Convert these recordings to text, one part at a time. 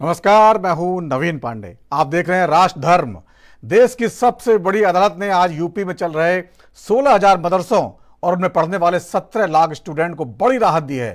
नमस्कार, मैं हूं नवीन पांडे। आप देख रहे हैं राष्ट्र धर्म। देश की सबसे बड़ी अदालत ने आज यूपी में चल रहे 16,000 मदरसों और उनमें पढ़ने वाले 17 लाख स्टूडेंट को बड़ी राहत दी है।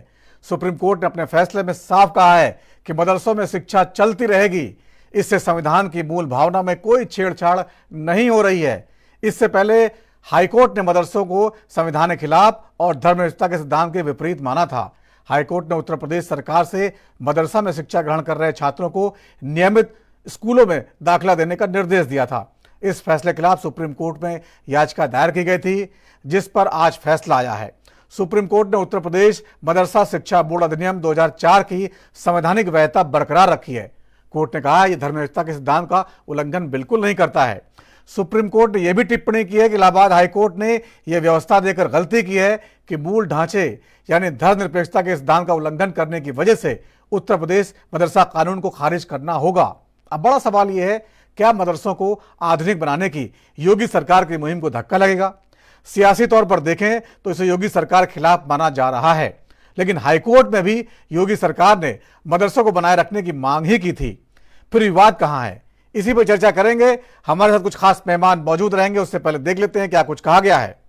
सुप्रीम कोर्ट ने अपने फैसले में साफ कहा है कि मदरसों में शिक्षा चलती रहेगी। इससे संविधान की मूल भावना में कोई छेड़छाड़ नहीं हो रही है। इससे पहले हाईकोर्ट ने मदरसों को संविधान के खिलाफ और धर्मनिरपेक्षता के सिद्धांत के विपरीत माना था। हाईकोर्ट ने उत्तर प्रदेश सरकार से मदरसा में शिक्षा ग्रहण कर रहे छात्रों को नियमित स्कूलों में दाखिला देने का निर्देश दिया था। इस फैसले के खिलाफ सुप्रीम कोर्ट में याचिका दायर की गई थी, जिस पर आज फैसला आया है। सुप्रीम कोर्ट ने उत्तर प्रदेश मदरसा शिक्षा बोर्ड अधिनियम 2004 की संवैधानिक वैधता बरकरार रखी है। कोर्ट ने कहा यह धर्मनिरपेक्षता के सिद्धांत का उल्लंघन बिल्कुल नहीं करता है। सुप्रीम कोर्ट ने यह भी टिप्पणी की है कि इलाहाबाद हाईकोर्ट ने यह व्यवस्था देकर गलती की है कि मूल ढांचे यानी धर्मनिरपेक्षता के सिद्धांत का उल्लंघन करने की वजह से उत्तर प्रदेश मदरसा कानून को खारिज करना होगा। अब बड़ा सवाल यह है, क्या मदरसों को आधुनिक बनाने की योगी सरकार की मुहिम को धक्का लगेगा? सियासी तौर पर देखें तो इसे योगी सरकार के खिलाफ माना जा रहा है, लेकिन हाईकोर्ट में भी योगी सरकार ने मदरसों को बनाए रखने की मांग ही की थी। फिर विवाद कहां है, इसी पर चर्चा करेंगे। हमारे साथ कुछ खास मेहमान मौजूद रहेंगे। उससे पहले देख लेते हैं क्या कुछ कहा गया है।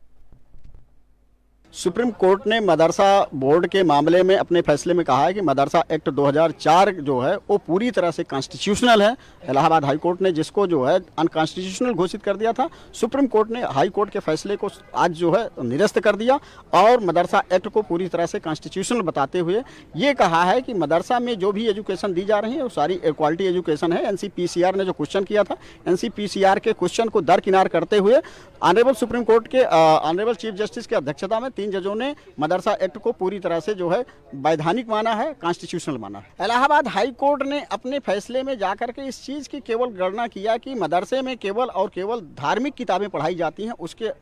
सुप्रीम कोर्ट ने मदरसा बोर्ड के मामले में अपने फैसले में कहा है कि मदरसा एक्ट 2004 जो है वो पूरी तरह से कॉन्स्टिट्यूशनल है। इलाहाबाद हाई कोर्ट ने जिसको जो है अनकॉन्स्टिट्यूशनल घोषित कर दिया था, सुप्रीम कोर्ट ने हाई कोर्ट के फैसले को आज जो है निरस्त कर दिया और मदरसा एक्ट को पूरी तरह से कॉन्स्टिट्यूशनल बताते हुए ये कहा है कि मदरसा में जो भी एजुकेशन दी जा रही है वो सारी क्वालिटी एजुकेशन है। NCPCR ने जो क्वेश्चन किया था, NCPCR के क्वेश्चन को दरकिनार करते हुए ऑनरेबल सुप्रीम कोर्ट के ऑनरेबल चीफ जस्टिस की अध्यक्षता में 3 जजों ने मदरसा एक्ट को पूरी तरह से जो है वैधानिक माना है, कॉन्स्टिट्यूशनल माना है। इलाहाबाद हाई कोर्ट ने अपने फैसले में जाकर के इस चीज की केवल गणना किया कि मदरसे में केवल और केवल धार्मिक किताबें पढ़ाई जाती हैं,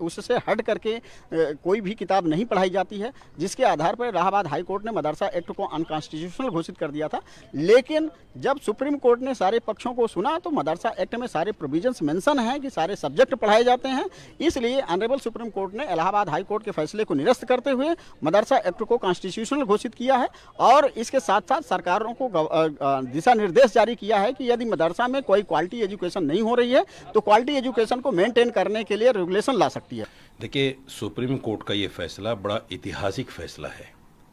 उससे हट करके कोई भी किताब नहीं पढ़ाई जाती है, जिसके आधार पर इलाहाबाद हाई कोर्ट ने मदरसा एक्ट को अनकॉन्स्टिट्यूशनल घोषित कर दिया था। लेकिन जब सुप्रीम कोर्ट ने सारे पक्षों को सुना तो मदरसा एक्ट में सारे प्रोविजंस मेंशन हैं कि सारे सब्जेक्ट पढ़ाए जाते हैं। इसलिए ऑनरेबल सुप्रीम कोर्ट ने इलाहाबाद हाई कोर्ट के फैसले को निरस्त करते हुए मदरसा एक्ट को कॉन्स्टिट्यूशनल घोषित किया है और इसके साथ साथ सरकारों को दिशा निर्देश जारी किया है कि यदि मदरसा में कोई क्वालिटी एजुकेशन नहीं हो रही है तो क्वालिटी एजुकेशन को मेंटेन करने के लिए रेगुलेशन ला सकती है। देखिए, सुप्रीम कोर्ट का ये फैसला बड़ा ऐतिहासिक फैसला है,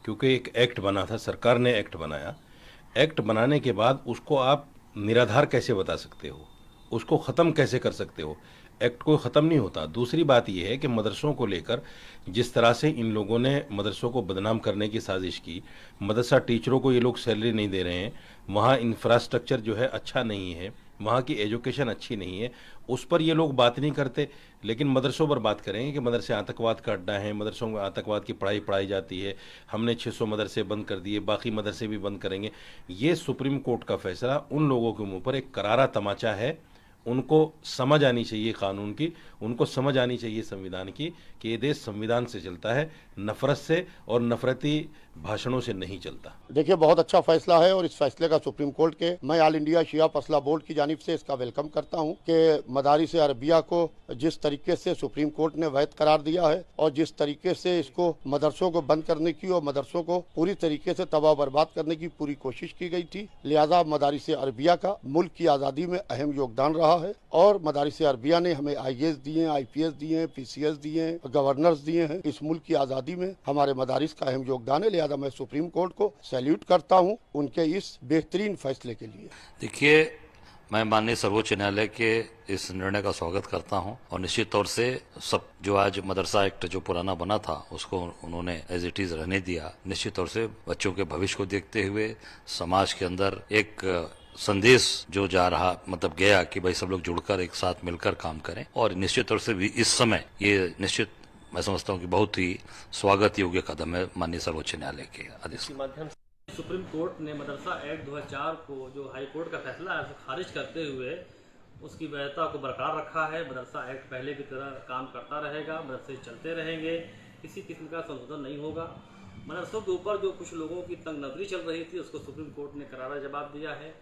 क्योंकि एक एक्ट बना था, सरकार ने एक्ट बनाया। एक्ट बनाने के बाद उसको आप निराधार कैसे बता सकते हो, उसको ख़त्म कैसे कर सकते हो? एक्ट को ख़त्म नहीं होता। दूसरी बात यह है कि मदरसों को लेकर जिस तरह से इन लोगों ने मदरसों को बदनाम करने की साजिश की, मदरसा टीचरों को ये लोग सैलरी नहीं दे रहे हैं, वहाँ इंफ्रास्ट्रक्चर जो है अच्छा नहीं है, वहाँ की एजुकेशन अच्छी नहीं है, उस पर ये लोग बात नहीं करते। लेकिन मदरसों पर बात करेंगे कि मदरसे आतंकवाद का अड्डा है, मदरसों में आतंकवाद की पढ़ाई जाती है, हमने 600 मदरसे बंद कर दिए, बाकी मदरसे भी बंद करेंगे। ये सुप्रीम कोर्ट का फैसला उन लोगों के मुँह पर एक करारा तमाचा है। उनको समझ आनी चाहिए कानून की, उनको समझ आनी चाहिए संविधान की कि ये देश संविधान से चलता है, नफरत से और नफरती भाषणों से नहीं चलता। देखिए, बहुत अच्छा फैसला है और इस फैसले का सुप्रीम कोर्ट के मैं ऑल इंडिया शिया फसला बोर्ड की जानिब से इसका वेलकम करता हूं कि मदारिस अरबिया को जिस तरीके से सुप्रीम कोर्ट ने वैध करार दिया है और जिस तरीके से इसको मदरसों को बंद करने की और मदरसों को पूरी तरीके से तबाह बर्बाद करने की पूरी कोशिश की गई थी, लिहाजा मदारिस अरबिया का मुल्क की आज़ादी में अहम योगदान रहा है और मदारिस अरबिया ने हमें IAS दिए, IPS दिए, PCS दिए, गवर्नर्स दिए हैं। इस मुल्क की आज़ादी में हमारे मदारिस का अहम योगदान है, लिहाजा मैं सुप्रीम कोर्ट को सैल्यूट करता हूं उनके इस बेहतरीन फैसले के लिए। देखिए, मैं माननीय सर्वोच्च न्यायालय के इस निर्णय का स्वागत करता हूं और निश्चित तौर से सब जो आज मदरसा एक्ट जो पुराना बना था उसको उन्होंने एज इट इज रहने दिया। निश्चित तौर से बच्चों के भविष्य को देखते हुए समाज के अंदर एक संदेश जो जा रहा मतलब गया कि भाई सब लोग जुड़कर एक साथ मिलकर काम करें और निश्चित तौर से भी इस समय ये निश्चित मैं समझता हूँ कि बहुत ही स्वागत योग्य कदम है माननीय सर्वोच्च न्यायालय के आदेश के माध्यम से। सुप्रीम कोर्ट ने मदरसा एक्ट 2004 को जो हाई कोर्ट का फैसला है उसे खारिज करते हुए उसकी वैधता को बरकरार रखा है। मदरसा एक्ट पहले की तरह काम करता रहेगा, मदरसे चलते रहेंगे, किसी किस्म का संशोधन नहीं होगा। मदरसों के ऊपर जो कुछ लोगों की तंग नजरी चल रही थी उसको सुप्रीम कोर्ट ने करारा जवाब दिया है।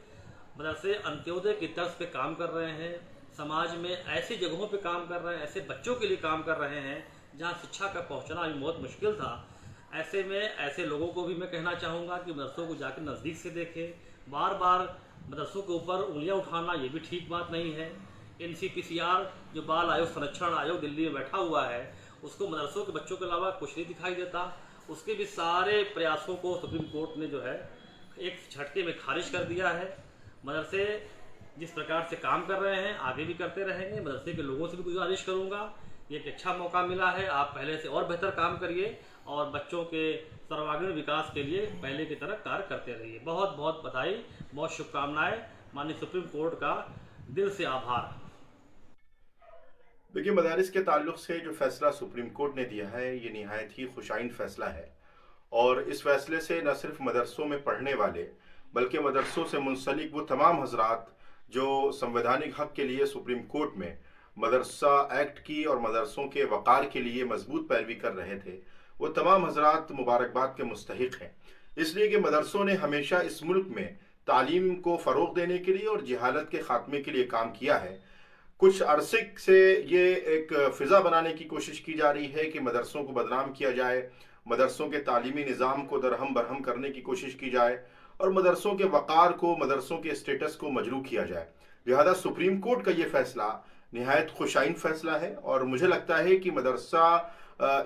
मदरसे अंत्योदय की तर्ज पे काम कर रहे हैं, समाज में ऐसी जगहों पे काम कर रहे हैं, ऐसे बच्चों के लिए काम कर रहे हैं जहाँ शिक्षा का पहुँचना अभी बहुत मुश्किल था। ऐसे में ऐसे लोगों को भी मैं कहना चाहूँगा कि मदरसों को जाकर नज़दीक से देखें, बार बार मदरसों के ऊपर उंगलियां उठाना ये भी ठीक बात नहीं है। NCPCR जो बाल आयोग संरक्षण आयोग दिल्ली में बैठा हुआ है, उसको मदरसों के बच्चों के अलावा कुछ नहीं दिखाई देता। उसके भी सारे प्रयासों को सुप्रीम कोर्ट ने जो है एक झटके में खारिज कर दिया है। मदरसे जिस प्रकार से काम कर रहे हैं आगे भी करते रहेंगे। मदरसे के लोगों से भी गुजारिश करूंगा, ये एक अच्छा मौका मिला है, आप पहले से और बेहतर काम करिए और बच्चों के सर्वांगीण विकास के लिए पहले की तरह कार्य करते रहिए। बहुत बहुत बधाई, बहुत शुभकामनाएं। माननीय सुप्रीम कोर्ट का दिल से आभार। देखिए, मदारिस के ताल्लुक से जो फैसला सुप्रीम कोर्ट ने दिया है ये निहायत ही खुशाइन फैसला है और इस फैसले से न सिर्फ मदरसों में पढ़ने वाले बल्कि मदरसों से मुंसलिक वो तमाम हजरात जो संवैधानिक हक के लिए सुप्रीम कोर्ट में मदरसा एक्ट की और मदरसों के वक़ार के लिए मजबूत पैरवी कर रहे थे, वो तमाम हजरात मुबारकबाद के मुस्तहिक हैं। इसलिए कि मदरसों ने हमेशा इस मुल्क में तालीम को फ़रोग़ देने के लिए और जहालत के ख़ात्मे के लिए काम किया है। कुछ अरसे से ये एक फ़िज़ा बनाने की कोशिश की जा रही है कि मदरसों को बदनाम किया जाए, मदरसों के तालीमी निज़ाम को दरहम बरहम करने की कोशिश की जाए और मदरसों के वक़ार को, मदरसों के स्टेटस को मजरूह किया जाए। लिहाजा सुप्रीम कोर्ट का ये फ़ैसला निहायत खुशाइन फ़ैसला है और मुझे लगता है कि मदरसा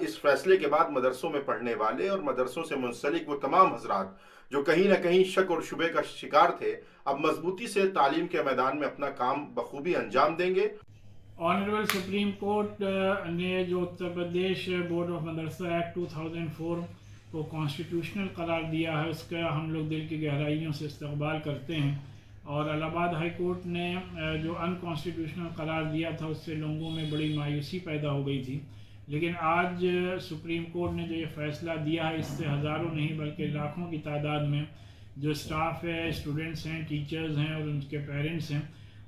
इस फैसले के बाद मदरसों में पढ़ने वाले और मदरसों से मुंसलिक वो तमाम हजरात जो कहीं ना कहीं शक और शुबे का शिकार थे, अब मजबूती से तालीम के मैदान में अपना काम बखूबी अंजाम देंगे। ऑनरेबल सुप्रीम कोर्ट ने जो Uttar Pradesh board of Madrasa act 2004 को कॉन्स्टिट्यूशनल करार दिया है, उसका हम लोग दिल की गहराइयों से इस्तकबाल करते हैं। और इलाहाबाद हाई कोर्ट ने जो अनकॉन्स्टिट्यूशनल करार दिया था उससे लोगों में बड़ी मायूसी पैदा हो गई थी। लेकिन आज सुप्रीम कोर्ट ने जो ये फ़ैसला दिया है, इससे हज़ारों नहीं बल्कि लाखों की तादाद में जो स्टाफ है, स्टूडेंट्स हैं, टीचर्स हैं और उनके पेरेंट्स हैं,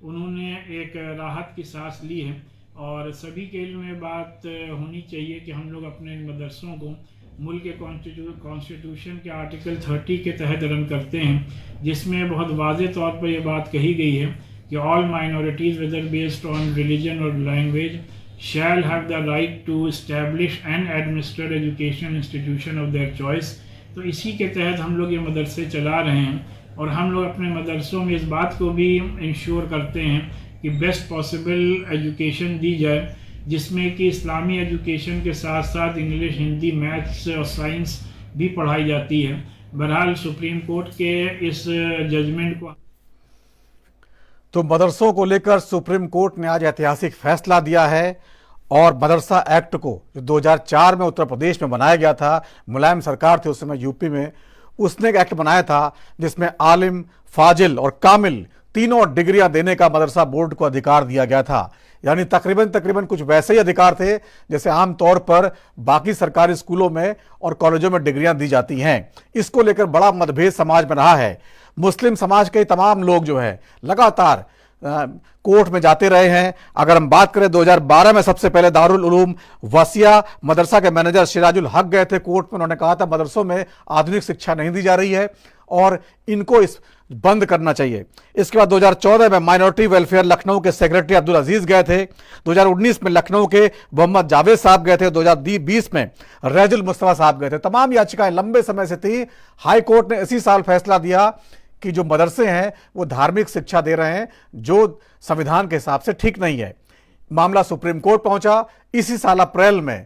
उन्होंने एक राहत की सांस ली है। और सभी के लिए में बात होनी चाहिए कि हम लोग अपने मदरसों को मुल्क के कॉन्स्टिट्यूशन के आर्टिकल 30 के तहत रन करते हैं, जिसमें बहुत वाज़े तौर पर यह बात कही गई है कि all minorities whether based on religion और language shall have the right to establish and administer educational institution of their choice। तो इसी के तहत हम लोग ये मदरसे चला रहे हैं और हम लोग अपने मदरसों में इस बात को भी इंश्योर करते हैं कि बेस्ट पॉसिबल एजुकेशन दी जाए, जिसमें कि इस्लामी एजुकेशन के साथ साथ इंग्लिश, हिंदी, मैथ्स और साइंस भी पढ़ाई जाती है। बहरहाल सुप्रीम कोर्ट के इस जजमेंट को तो मदरसों को लेकर सुप्रीम कोर्ट ने आज ऐतिहासिक फैसला दिया है और मदरसा एक्ट को जो 2004 में उत्तर प्रदेश में बनाया गया था, मुलायम सरकार थी उस समय यूपी में, उसने एक एक्ट बनाया था जिसमें आलिम, फाजिल और कामिल तीनों डिग्रियां देने का मदरसा बोर्ड को अधिकार दिया गया था। यानी तकरीबन कुछ वैसे ही अधिकार थे जैसे आम तौर पर बाकी सरकारी स्कूलों में और कॉलेजों में डिग्रियां दी जाती हैं। इसको लेकर बड़ा मतभेद समाज में रहा है। मुस्लिम समाज के तमाम लोग जो है लगातार कोर्ट में जाते रहे हैं। अगर हम बात करें 2012 में सबसे पहले दारुल उलूम वसिया मदरसा के मैनेजर सिराजुल हक गए थे कोर्ट में। उन्होंने कहा था मदरसों में आधुनिक शिक्षा नहीं दी जा रही है और इनको इस बंद करना चाहिए। इसके बाद 2014 में माइनॉरिटी वेलफेयर लखनऊ के सेक्रेटरी अब्दुल अजीज गए थे। 2019 में लखनऊ के मोहम्मद जावेद साहब गए थे। 2020 में रैजुल मुस्तफा साहब गए थे। तमाम याचिकाएं लंबे समय से थी। हाई कोर्ट ने इसी साल फैसला दिया कि जो मदरसे हैं वो धार्मिक शिक्षा दे रहे हैं जो संविधान के हिसाब से ठीक नहीं है। मामला सुप्रीम कोर्ट पहुंचा। इसी साल अप्रैल में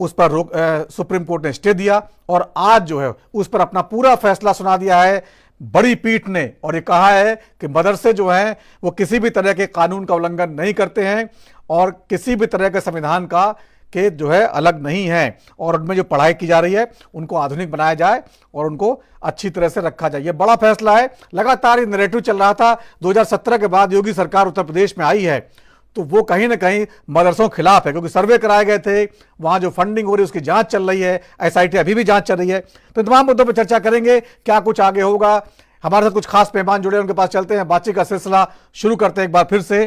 उस पर सुप्रीम कोर्ट ने स्टे दिया और आज जो है उस पर अपना पूरा फैसला सुना दिया है बड़ी पीठ ने, और ये कहा है कि मदरसे जो हैं वो किसी भी तरह के कानून का उल्लंघन नहीं करते हैं और किसी भी तरह के संविधान का के जो है अलग नहीं है और उनमें जो पढ़ाई की जा रही है उनको आधुनिक बनाया जाए और उनको अच्छी तरह से रखा जाए। ये बड़ा फैसला है। लगातार ये नैरेटिव चल रहा था। 2017 के बाद योगी सरकार उत्तर प्रदेश में आई है तो वो कहीं ना कहीं मदरसों के खिलाफ है, क्योंकि सर्वे कराए गए थे, वहां जो फंडिंग हो रही है उसकी जांच चल रही है, SIT अभी भी जांच चल रही है। तो तमाम मुद्दों पर चर्चा करेंगे, क्या कुछ आगे होगा। हमारे साथ कुछ खास मेहमान जुड़े, उनके पास चलते हैं, बातचीत का सिलसिला शुरू करते हैं एक बार फिर से।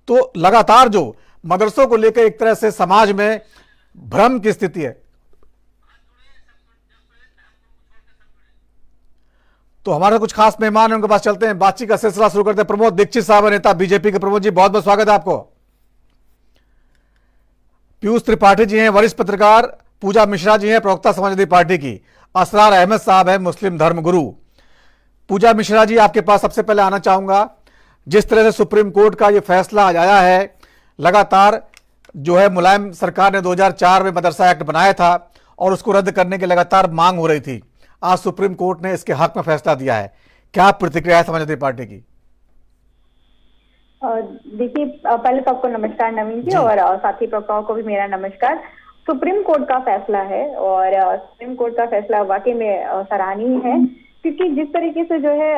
तो लगातार जो मदरसों को लेकर एक तरह से समाज में भ्रम की स्थिति है, तो हमारे कुछ खास मेहमान हैं, उनके पास चलते हैं, बातचीत का सिलसिला शुरू करते हैं। प्रमोद दीक्षित साहब, नेता बीजेपी के। प्रमोद जी बहुत बहुत स्वागत है आपको। पीयूष त्रिपाठी जी हैं वरिष्ठ पत्रकार, पूजा मिश्रा जी हैं प्रवक्ता समाजवादी पार्टी की, असरार अहमद साहब हैं मुस्लिम धर्म गुरु। पूजा मिश्रा जी, आपके पास सबसे पहले आना चाहूंगा। जिस तरह से सुप्रीम कोर्ट का ये फैसला आज आया है, लगातार जो है मुलायम सरकार ने 2004 में मदरसा एक्ट बनाया था और उसको रद्द करने की लगातार मांग हो रही थी। आज सुप्रीम कोर्ट ने इसके हक में फैसला दिया है, क्या प्रतिक्रिया है समाजवादी पार्टी की? देखिए, पहले तो आपको नमस्कार नवीन जी, और साथी प्रवक्ताओं को भी मेरा नमस्कार। सुप्रीम कोर्ट का फैसला है और सुप्रीम कोर्ट का फैसला वाकई में सराहनीय है, क्योंकि जिस तरीके से जो है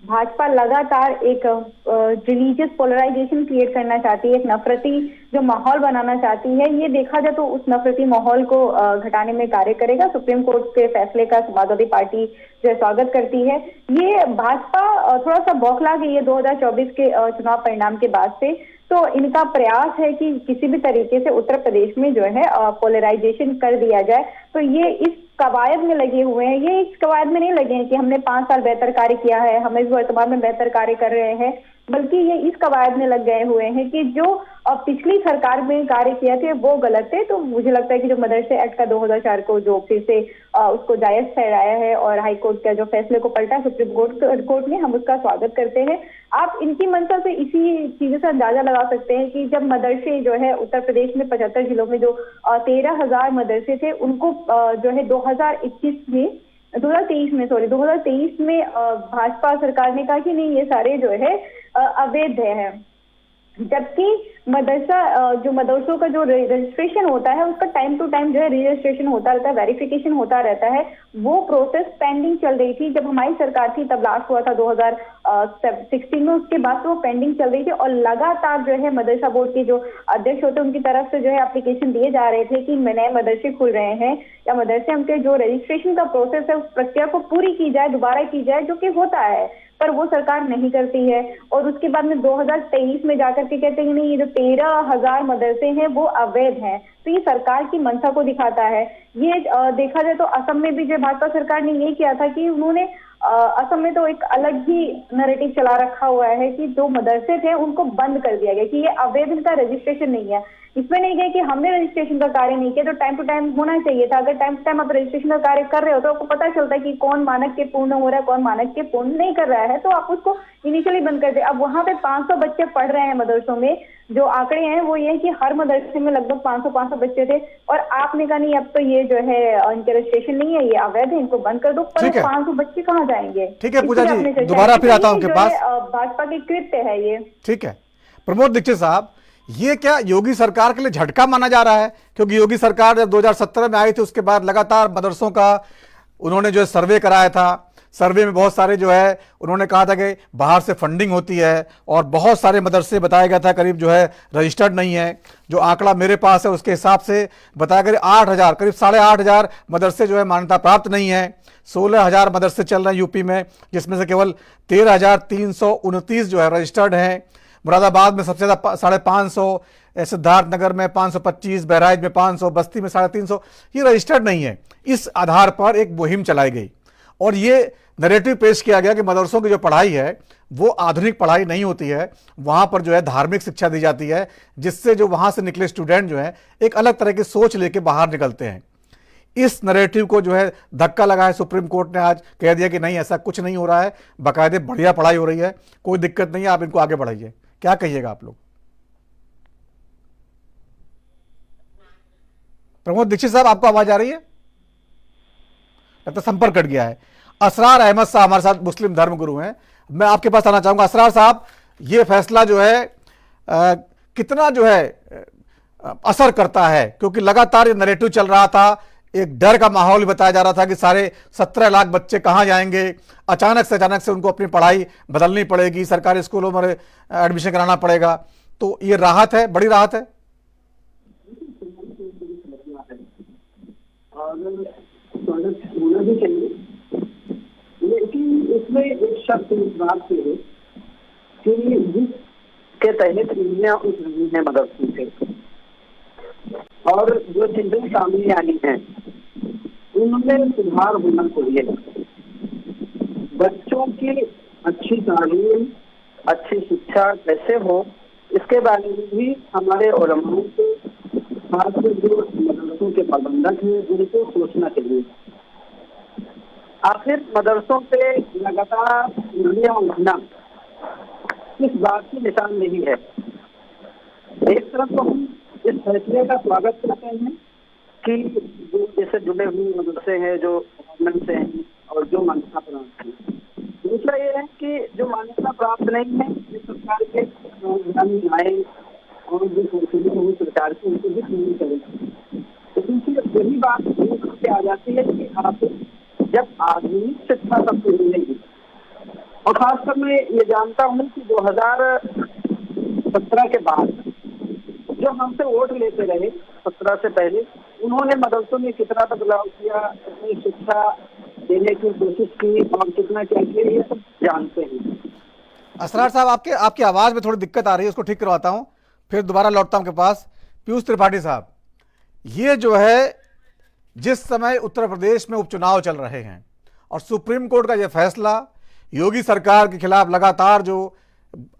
भाजपा लगातार एक रिलीजियस पोलराइजेशन क्रिएट करना चाहती है, एक नफरती जो माहौल बनाना चाहती है, ये देखा जाए तो उस नफरती माहौल को घटाने में कार्य करेगा। सुप्रीम कोर्ट के फैसले का समाजवादी पार्टी जो है स्वागत करती है। ये भाजपा थोड़ा सा बौखला गई है 2024 के चुनाव परिणाम के बाद से, तो इनका प्रयास है कि किसी भी तरीके से उत्तर प्रदेश में जो है पोलराइजेशन कर दिया जाए। तो ये इस कवायद में लगे हुए हैं। ये इस कवायद में नहीं लगे हैं कि हमने 5 साल बेहतर कार्य किया है, हम इस वर्तमान में बेहतर कार्य कर रहे हैं, बल्कि ये इस कवायद में लग गए हुए हैं कि जो पिछली सरकार में कार्य किया थे वो गलत थे। तो मुझे लगता है कि जो मदरसे एक्ट का 2004 को जो फिर से उसको जायज ठहराया है और हाई कोर्ट का जो फैसले को पलटा सुप्रीम कोर्ट ने, हम उसका स्वागत करते हैं। आप इनकी मंशा से इसी चीजों से अंदाजा लगा सकते हैं कि जब मदरसे जो है उत्तर प्रदेश में 75 जिलों में जो 13,000 मदरसे थे, उनको जो है 2023 में भाजपा सरकार ने कहा कि नहीं, ये सारे जो है अवैध है। जबकि मदरसों का जो रजिस्ट्रेशन होता है उसका टाइम टू टाइम जो है रजिस्ट्रेशन होता रहता है, वेरिफिकेशन होता रहता है। वो प्रोसेस पेंडिंग चल रही थी जब हमारी सरकार थी, तब लास्ट हुआ था 2016 में। उसके बाद तो वो पेंडिंग चल रही थी और लगातार जो है मदरसा बोर्ड के जो अध्यक्ष होते हैं उनकी तरफ से जो है एप्लीकेशन दिए जा रहे थे कि नए मदरसे खुल रहे हैं या मदरसे उनके जो रजिस्ट्रेशन का प्रोसेस है उस प्रक्रिया को पूरी की जाए, दोबारा की जाए, जो कि होता है, पर वो सरकार नहीं करती है। और उसके बाद में 2023 में जाकर के कहते हैं नहीं, ये जो 13,000 मदरसे हैं वो अवैध हैं। तो ये सरकार की मंशा को दिखाता है। ये देखा जाए तो असम में भी जो भाजपा सरकार ने ये किया था कि उन्होंने असम में तो एक अलग ही नैरेटिव चला रखा हुआ है कि जो मदरसे थे उनको बंद कर दिया गया कि ये अवैध, इनका रजिस्ट्रेशन नहीं है। इसमें नहीं गए कि हमने रजिस्ट्रेशन का कार्य नहीं किया, तो टाइम टू टाइम होना चाहिए था। अगर टाइम टू टाइम आप रजिस्ट्रेशन का कार्य कर रहे हो तो आपको पता चलता है कि कौन मानक के पूर्ण हो रहा है, कौन मानक के पूर्ण नहीं कर रहा है, तो आप उसको इनिशियली बंद कर दे। अब वहां पे 500 बच्चे पढ़ रहे हैं मदरसों में, जो आंकड़े हैं वो ये है कि हर मदरसे में लगभग 500 बच्चे थे, और आपने कहा नहीं, अब तो ये जो है इनके रजिस्ट्रेशन नहीं है, ये अवैध है, इनको बंद कर दो। पर 500 बच्चे कहाँ जाएंगे? ठीक है पूजा जी, दोबारा फिर आता हूं उनके पास। भाजपा के कृत्य है ये। ठीक है प्रमोद दीक्षित साहब, ये क्या योगी सरकार के लिए झटका माना जा रहा है? क्योंकि योगी सरकार जब 2017 में आई थी उसके बाद लगातार मदरसों का उन्होंने जो है सर्वे कराया था। सर्वे में बहुत सारे जो है उन्होंने कहा था कि बाहर से फंडिंग होती है, और बहुत सारे मदरसे बताया गया था करीब जो है रजिस्टर्ड नहीं है। जो आंकड़ा मेरे पास है उसके हिसाब से बताया गया 8,000, करीब 8,500 मदरसे जो है मान्यता प्राप्त नहीं है। 16,000 मदरसे चल रहे हैं यूपी में, जिसमें से केवल 13,329 जो है रजिस्टर्ड हैं। मुरादाबाद में सबसे ज़्यादा 550, सिद्धार्थनगर में 525, बहराइच में 500, बस्ती में 350, ये रजिस्टर्ड नहीं है। इस आधार पर एक मुहिम चलाई गई और ये नैरेटिव पेश किया गया कि मदरसों की जो पढ़ाई है वो आधुनिक पढ़ाई नहीं होती है, वहाँ पर जो है धार्मिक शिक्षा दी जाती है, जिससे जो वहाँ से निकले स्टूडेंट जो हैं एक अलग तरह की सोच लेके बाहर निकलते हैं। इस नैरेटिव को जो है धक्का लगा है। सुप्रीम कोर्ट ने आज कह दिया कि नहीं, ऐसा कुछ नहीं हो रहा है, बाकायदे बढ़िया पढ़ाई हो रही है, कोई दिक्कत नहीं है, आप इनको आगे बढ़ाइए। क्या कहिएगा आप लोग? प्रमोद दीक्षित साहब, आपको आवाज आ रही है? लगता संपर्क कट गया है। असरार अहमद साहब हमारे साथ मुस्लिम धर्मगुरु हैं, मैं आपके पास आना चाहूंगा। असरार साहब, ये फैसला जो है कितना जो है असर करता है? क्योंकि लगातार ये नैरेटिव चल रहा था, एक डर का माहौल बताया जा रहा था कि सारे 17 लाख बच्चे कहाँ जाएंगे, अचानक से उनको अपनी पढ़ाई बदलनी पड़ेगी, सरकारी स्कूलों में एडमिशन कराना पड़ेगा। तो ये राहत है, बड़ी राहत है। होना भी चाहिए, लेकिन इसमें एक शर्त इस बात से है कि जिसके तहत उस मदरसे थे और जो चीजें सामने आई हैं उनमें सुधार होना चाहिए। बच्चों की अच्छी तालीम, अच्छी शिक्षा कैसे हो, इसके बारे में भी हमारे उलमाओं को, खासकर जो मदरसों के प्रबंधक हैं, उनको सोचना चाहिए। आखिर मदरसों पे लगातार उंगलियां उठना इस बात की निशानदेही है। एक तरफ तो हम इस फैसले का स्वागत करते हैं कि जो जैसे जुड़े हुए मदरसे हैं, जो गवर्नमेंट से हैं और जो मान्यता प्राप्त है। दूसरा ये है कि जो मान्यता प्राप्त नहीं है, जो सरकार के आए और जो हुई सरकार की उनको भी नहीं करेगी। तो दूसरी यही बात आ जाती है कि आप जब आधुनिक शिक्षा सबको मिलेगी, और खासकर मैं ये जानता हूँ कि 2017 के बाद जो हमसे वोट लेते रहे 17 से पहले, उन्होंने मदरसों में कितना बदलाव किया, कितनी शिक्षा देने की कोशिश की और कितना क्या किया, ये सब जानते हैं। असरार साहब, आपकी आवाज़ में थोड़ी दिक्कत आ रही है, उसको ठीक करवाता हूँ, फिर दोबारा लौटता हूँ आपके पास। पीयूष त्रिपाठी साहब, ये जो है जिस समय उत्तर प्रदेश में उपचुनाव चल रहे हैं और सुप्रीम कोर्ट का ये फैसला, योगी सरकार के खिलाफ लगातार जो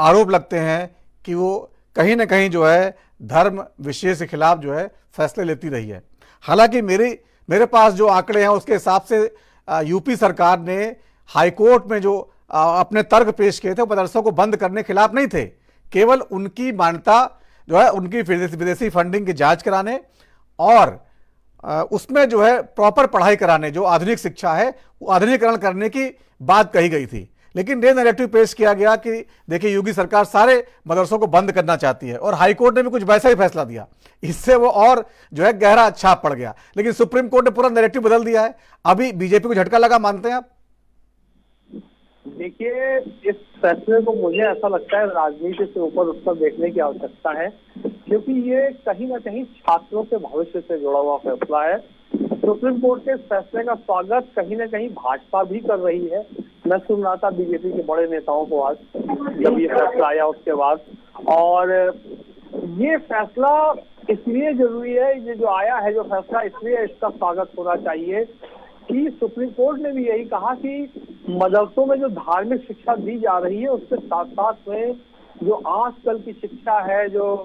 आरोप लगते हैं कि वो कहीं ना कहीं जो है धर्म विशेष के खिलाफ जो है फैसले लेती रही है। हालांकि मेरे पास जो आंकड़े हैं उसके हिसाब से यूपी सरकार ने हाईकोर्ट में जो अपने तर्क पेश किए थे वो मदरसों को बंद करने के खिलाफ नहीं थे, केवल उनकी मान्यता जो है उनकी विदेशी फंडिंग की जांच कराने और उसमें जो है प्रॉपर पढ़ाई कराने, जो आधुनिक शिक्षा है वो आधुनिकीकरण करने की बात कही गई थी। लेकिन ये नैरेटिव पेश किया गया कि देखिए योगी सरकार सारे मदरसों को बंद करना चाहती है, और हाईकोर्ट ने भी कुछ वैसा ही फैसला दिया। इससे वो और जो है गहरा छाप पड़ गया। लेकिन सुप्रीम कोर्ट ने पूरा नैरेटिव बदल दिया है। अभी बीजेपी को झटका लगा, मानते हैं आप? देखिए, इस फैसले को मुझे ऐसा लगता है राजनीति से ऊपर उसका देखने की आवश्यकता है, क्योंकि ये कहीं ना कहीं छात्रों के भविष्य से जुड़ा हुआ फैसला है। सुप्रीम कोर्ट के इस फैसले का स्वागत कहीं ना कहीं भाजपा भी कर रही है। मैं सुन रहा था बीजेपी के बड़े नेताओं को आज, जब ये फैसला आया उसके बाद, और ये फैसला इसलिए जरूरी है, ये जो आया है जो फैसला, इसलिए इसका स्वागत होना चाहिए कि सुप्रीम कोर्ट ने भी यही कहा कि मदरसों में जो धार्मिक शिक्षा दी जा रही है उसके साथ साथ में जो आजकल की शिक्षा है, जो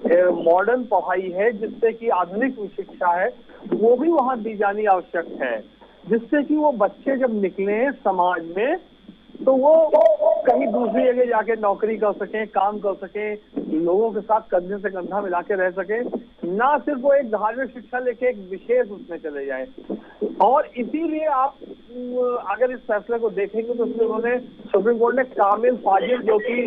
मॉडर्न पढ़ाई है, जिससे कि आधुनिक शिक्षा है, वो भी वहां दी जानी आवश्यक है, जिससे कि वो बच्चे जब निकले समाज में तो वो कहीं दूसरी जगह जाके नौकरी कर सकें, काम कर सकें, लोगों के साथ कंधे से कंधा मिला के रह सकें, ना सिर्फ वो एक धार्मिक शिक्षा लेके एक विशेष उसमें चले जाए। और इसीलिए आप अगर इस फैसले को देखेंगे तो उसमें उन्होंने, सुप्रीम कोर्ट ने कामिल फाजिल, जो कि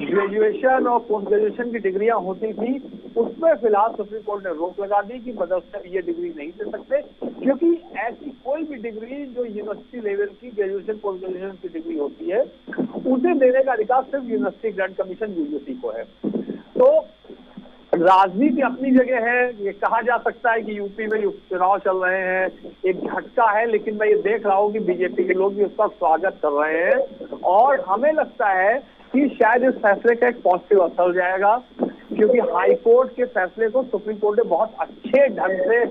ग्रेजुएशन और पोस्ट ग्रेजुएशन की डिग्रियां होती थी, उसमें फिलहाल सुप्रीम कोर्ट ने रोक लगा दी कि मदरसे ये डिग्री नहीं दे सकते, क्योंकि ऐसी कोई भी डिग्री जो यूनिवर्सिटी लेवल की ग्रेजुएशन पोस्ट ग्रेजुएशन की डिग्री होती है, उसे देने का अधिकार सिर्फ यूनिवर्सिटी ग्रांट कमीशन यूजीसी को है। तो राजनीति अपनी जगह है, ये कहा जा सकता है कि यूपी में चुनाव चल रहे हैं, एक झटका है, लेकिन मैं ये देख रहा हूँ कि बीजेपी के लोग भी उसका स्वागत कर रहे हैं, और हमें लगता है कि शायद इस फैसले का एक पॉजिटिव असर हो जाएगा, क्योंकि हाई कोर्ट के फैसले को सुप्रीम कोर्ट ने बहुत अच्छे ढंग से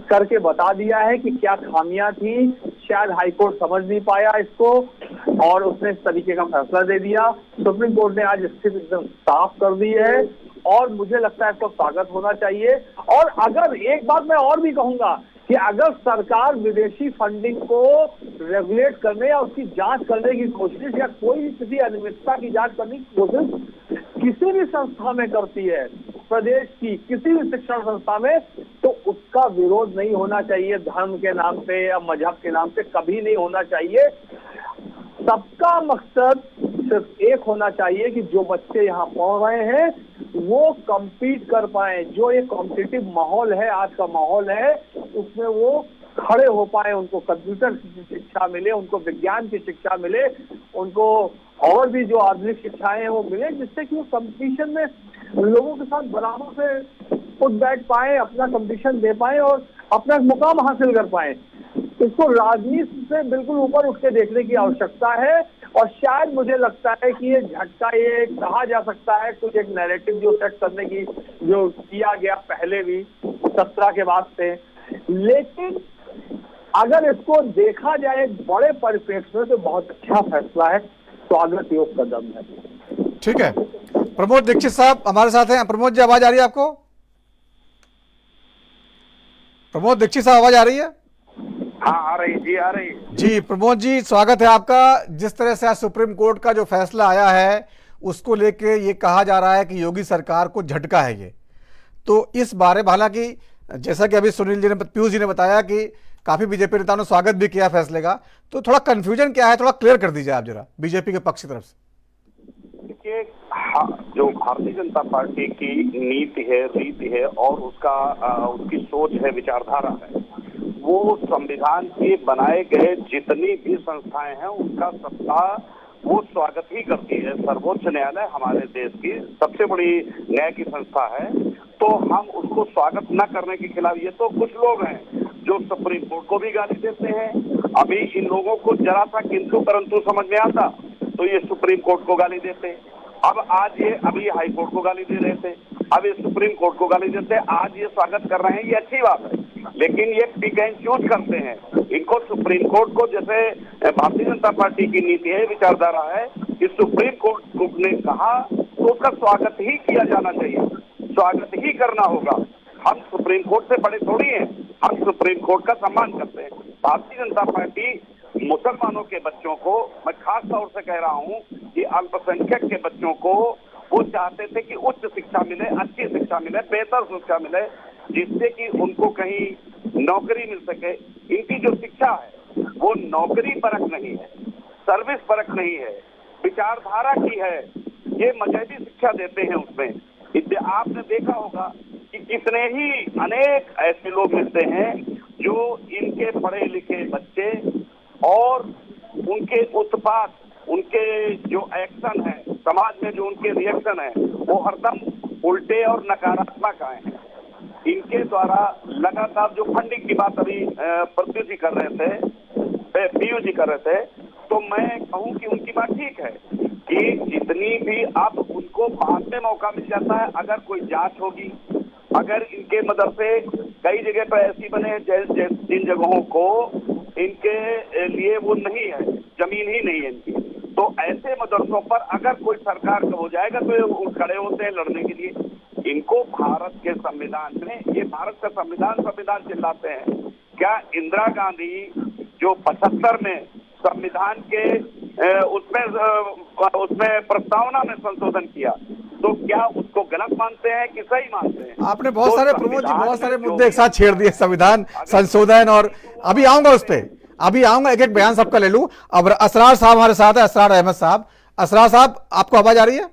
करके बता दिया है कि क्या खामियां थी। शायद हाई कोर्ट समझ नहीं पाया इसको और उसने इस तरीके का फैसला दे दिया। सुप्रीम कोर्ट ने आज स्थिति एकदम साफ कर दी है और मुझे लगता है इसका स्वागत होना चाहिए। और अगर एक बात मैं और भी कहूंगा कि अगर सरकार विदेशी फंडिंग को रेगुलेट करने या उसकी जांच करने की कोशिश या कोई भी किसी अनियमितता की जांच करने की कोशिश किसी भी संस्था में करती है, प्रदेश की किसी भी शिक्षण संस्था में, तो उसका विरोध नहीं होना चाहिए धर्म के नाम पे या मजहब के नाम पे, कभी नहीं होना चाहिए। सबका मकसद सिर्फ एक होना चाहिए कि जो बच्चे यहाँ पढ़ रहे हैं वो कम्पीट कर पाए। जो ये कॉम्पिटिटिव माहौल है, आज का माहौल है, उसमें वो खड़े हो पाए, उनको कंप्यूटर की शिक्षा मिले, उनको विज्ञान की शिक्षा मिले, उनको और भी जो आधुनिक शिक्षाएं हैं वो मिले, जिससे कि वो कंपटीशन में लोगों के साथ बराबर से उठ बैठ पाए, अपना कंपटीशन दे पाए और अपना मुकाम हासिल कर पाए। इसको राजनीति से बिल्कुल ऊपर उठ के देखने की आवश्यकता है। और शायद मुझे लगता है कि ये झटका, ये कहा जा सकता है कुछ एक नैरेटिव जो सेट करने की जो किया गया पहले भी 17 के बाद से, लेकिन अगर इसको देखा जाए बड़े परिप्रेक्ष्य में तो बहुत अच्छा फैसला है, स्वागत योग्य कदम है। ठीक है, प्रमोद दीक्षित साहब हमारे साथ हैं। प्रमोद जी, आवाज आ रही है आपको? प्रमोद दीक्षित साहब, आवाज आ रही है? हाँ आ रही जी, आ रही। जी प्रमोद जी, स्वागत है आपका। जिस तरह से आज सुप्रीम कोर्ट का जो फैसला आया है उसको लेके ये कहा जा रहा है कि योगी सरकार को झटका है ये, तो इस बारे में, हालांकि जैसा कि अभी सुनील जी ने, पीयूष जी ने बताया कि काफी बीजेपी नेताओं ने स्वागत भी किया फैसले का, तो थोड़ा कंफ्यूजन क्या है, थोड़ा क्लियर कर दीजिए आप जरा बीजेपी के पक्ष की तरफ से। देखिए, जो भारतीय जनता पार्टी की नीति है, रीति है और उसकी सोच है, विचारधारा है, वो संविधान के बनाए गए जितनी भी संस्थाएं हैं उनका सबका वो स्वागत ही करती है। सर्वोच्च न्यायालय हमारे देश की सबसे बड़ी न्याय की संस्था है, तो हम उसको स्वागत न करने के खिलाफ, ये तो कुछ लोग हैं जो सुप्रीम कोर्ट को भी गाली देते हैं। अभी इन लोगों को जरा सा किंतु परंतु समझ में आता तो ये सुप्रीम कोर्ट को गाली देते, अब आज ये अभी हाई कोर्ट को गाली दे रहे थे, अब ये सुप्रीम कोर्ट को गाली देते, आज ये स्वागत कर रहे हैं, ये अच्छी बात है। लेकिन ये पिक एंड चूज करते हैं। इनको सुप्रीम कोर्ट को, जैसे भारतीय जनता पार्टी की नीति है, विचारधारा है कि सुप्रीम कोर्ट ने कहा तो उसका स्वागत ही किया जाना चाहिए, स्वागत ही करना होगा। हम सुप्रीम कोर्ट से बड़े थोड़ी हैं, हम सुप्रीम कोर्ट का सम्मान करते हैं। भारतीय जनता पार्टी मुसलमानों के बच्चों को, मैं खास तौर से कह रहा हूं कि अल्पसंख्यक के बच्चों को वो चाहते थे कि उच्च शिक्षा मिले, अच्छी शिक्षा मिले, बेहतर शिक्षा मिले, जिससे कि उनको कहीं नौकरी मिल सके। इनकी जो शिक्षा है वो नौकरी परक नहीं है, सर्विस परक नहीं है, विचारधारा की है। ये मजहबी शिक्षा देते हैं उसमें। आपने देखा होगा कि कितने ही अनेक ऐसे लोग मिलते हैं जो इनके पढ़े लिखे बच्चे और उनके उत्पाद, उनके जो एक्शन है समाज में, जो उनके रिएक्शन है वो हरदम उल्टे और नकारात्मक आए हैं। इनके द्वारा लगातार जो फंडिंग की बात अभी पीयूष जी कर रहे थे, तो मैं कहूं कि उनकी बात ठीक है कि जितनी भी, अब उनको बाद में मौका मिल जाता है। अगर कोई जांच होगी, अगर इनके मदरसे कई जगह पर ऐसी बने जिन जगहों को इनके लिए वो नहीं है, जमीन ही नहीं है इनकी, तो ऐसे मदरसों पर अगर कोई सरकार का हो जाएगा तो वो खड़े होते हैं लड़ने के लिए। इनको भारत के संविधान में, ये भारत का संविधान चिल्लाते हैं। क्या इंदिरा गांधी जो 75 में संविधान के उसमें प्रस्तावना में संशोधन किया, तो क्या उसको गलत मानते हैं कि सही मानते हैं? आपने बहुत सारे, प्रमोद जी, बहुत सारे मुद्दे एक साथ छेड़ दिए, संविधान संशोधन, और अभी आऊंगा उस पर, अभी आऊंगा, एक एक बयान सबका ले लूं। अब असरार साहब हमारे साथ है, असरार अहमद साहब। असरार साहब, आपको आवाज आ रही है?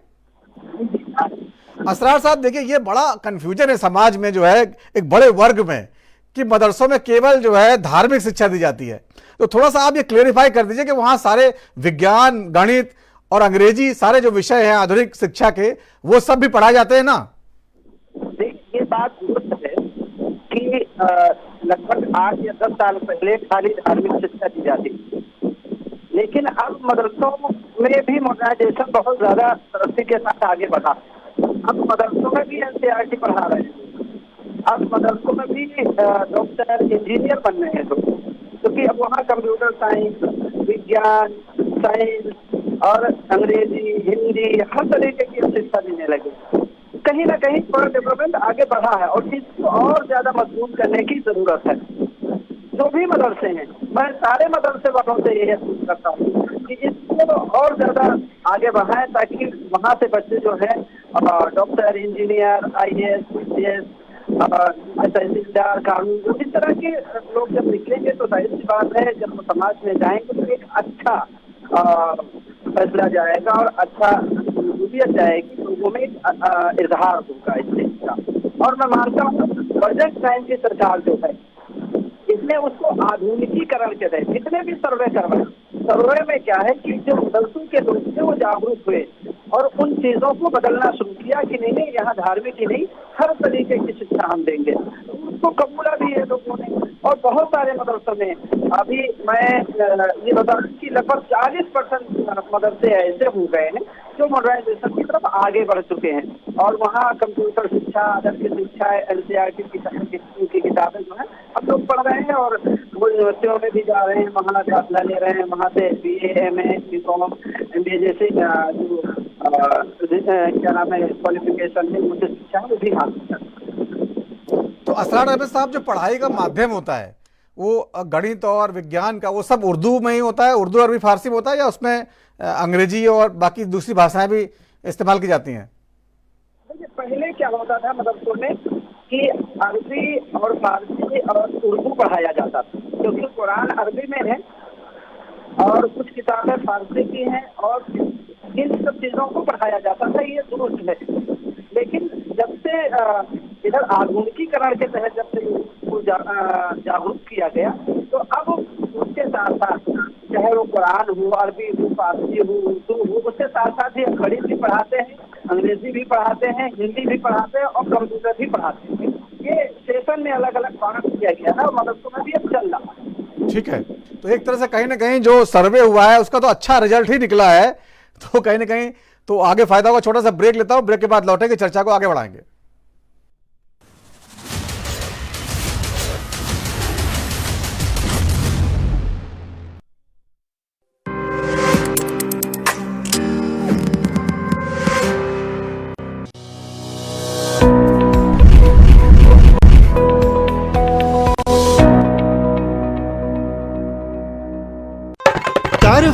असरार साहब, देखिए ये बड़ा कंफ्यूजन है समाज में, जो है एक बड़े वर्ग में, कि मदरसों में केवल जो है धार्मिक शिक्षा दी जाती है, तो थोड़ा सा आप ये क्लेरिफाई कर दीजिए कि वहां सारे विज्ञान, गणित और अंग्रेजी, सारे जो विषय हैं आधुनिक शिक्षा के, वो सब भी पढ़ाए जाते हैं ना? ये बात दुरुस्त है कि लगभग 8 या 10 साल पहले खाली धार्मिक शिक्षा दी जाती थी, लेकिन अब मदरसों में भी मॉडर्नाइजेशन बहुत ज्यादा तरक्की के साथ आगे बढ़ा। अब मदरसों में भी एनसीईआरटी पढ़ा रहे हैं, अब मदरसों में भी डॉक्टर, इंजीनियर बन रहे हैं लोग, क्योंकि अब वहाँ कंप्यूटर साइंस, विज्ञान, साइंस और अंग्रेजी, हिंदी, हर तरीके की शिक्षा देने लगे। कहीं ना कहीं थोड़ा डेवलपमेंट आगे बढ़ा है और इसको और ज्यादा मजबूत करने की जरूरत है। जो भी मदरसे हैं, मैं सारे मदरसे वालों से यही अपील करता हूँ कि इसको और ज्यादा आगे बढ़ाएं, ताकि वहाँ से बच्चे जो है डॉक्टर, इंजीनियर, IAS, CCS, तहसीलदार, कानून, इस तरह के लोग जब निकलेंगे तो जाहिर सी बात है जब वो समाज में जाएंगे तो एक अच्छा फैसला जाएगा और अच्छा जरूरियत जाएगी, लोगों में इजहार होगा इस चीज का। और मैं मानता हूँ बजट टाइम की सरकार जो है, इसमें उसको आधुनिकीकरण के तहत जितने भी सर्वे करवाए, सर्वे में क्या है कि जो मदरसों के लोग थे वो जागरूक हुए और उन चीजों को बदलना शुरू किया कि नहीं नहीं, यहाँ धार्मिक ही नहीं, हर तरीके की शिक्षा हम देंगे। उसको कबूला भी है लोगों ने। और बहुत सारे मदरसों में अभी मैं ये बता दूं कि लगभग 40% मदरसे ऐसे हो गए हैं जो मॉडर्नाइजेशन की तरफ आगे बढ़ चुके हैं और वहाँ कंप्यूटर शिक्षा, अदब की शिक्षा, NCERT की किताबें जो है हम लोग पढ़ रहे हैं और वो यूनिवर्सिटियों में भी जा रहे हैं, वहाँ दाखिला ले रहे हैं, वहाँ से BA, MA, BCom, MBA जैसे जो क्या नाम है क्वालिफिकेशन है, उच्च शिक्षा वो भी हासिल करते हैं। तो असरार अहमद साहब, जो पढ़ाई का माध्यम होता है वो गणित और विज्ञान का वो सब उर्दू में ही होता है, उर्दू अरबी फारसी में होता है, या उसमें अंग्रेजी और बाकी दूसरी भाषाएं भी इस्तेमाल की जाती हैं? पहले क्या होता था मदरसों में कि अरबी और फारसी और उर्दू पढ़ाया जाता था, क्योंकि कुरान अरबी में है और कुछ किताबें फारसी की हैं और इन सब चीज़ों को पढ़ाया जाता था, ये दुरुस्त है। लेकिन जब से इधर आधुनिकीकरण के तहत जब से इसको जागरूक किया गया, तो अब उसके साथ साथ चाहे वो कुरान हो, अरबी हो, फारसी हो, उर्दू हो, उसके साथ साथ ही गणित भी पढ़ाते हैं, अंग्रेजी भी पढ़ाते हैं, हिंदी भी पढ़ाते हैं और कंप्यूटर भी पढ़ाते हैं। ये सेशन में अलग अलग बांट किया गया है और मदरसों में भी अब चल रहा है। ठीक है, तो एक तरह से कहीं ना कहीं जो सर्वे हुआ है उसका तो अच्छा रिजल्ट ही निकला है, तो कहीं ना कहीं तो आगे फायदा होगा। छोटा सा ब्रेक लेता हूं, ब्रेक के बाद लौटेंगे, चर्चा को आगे बढ़ाएंगे।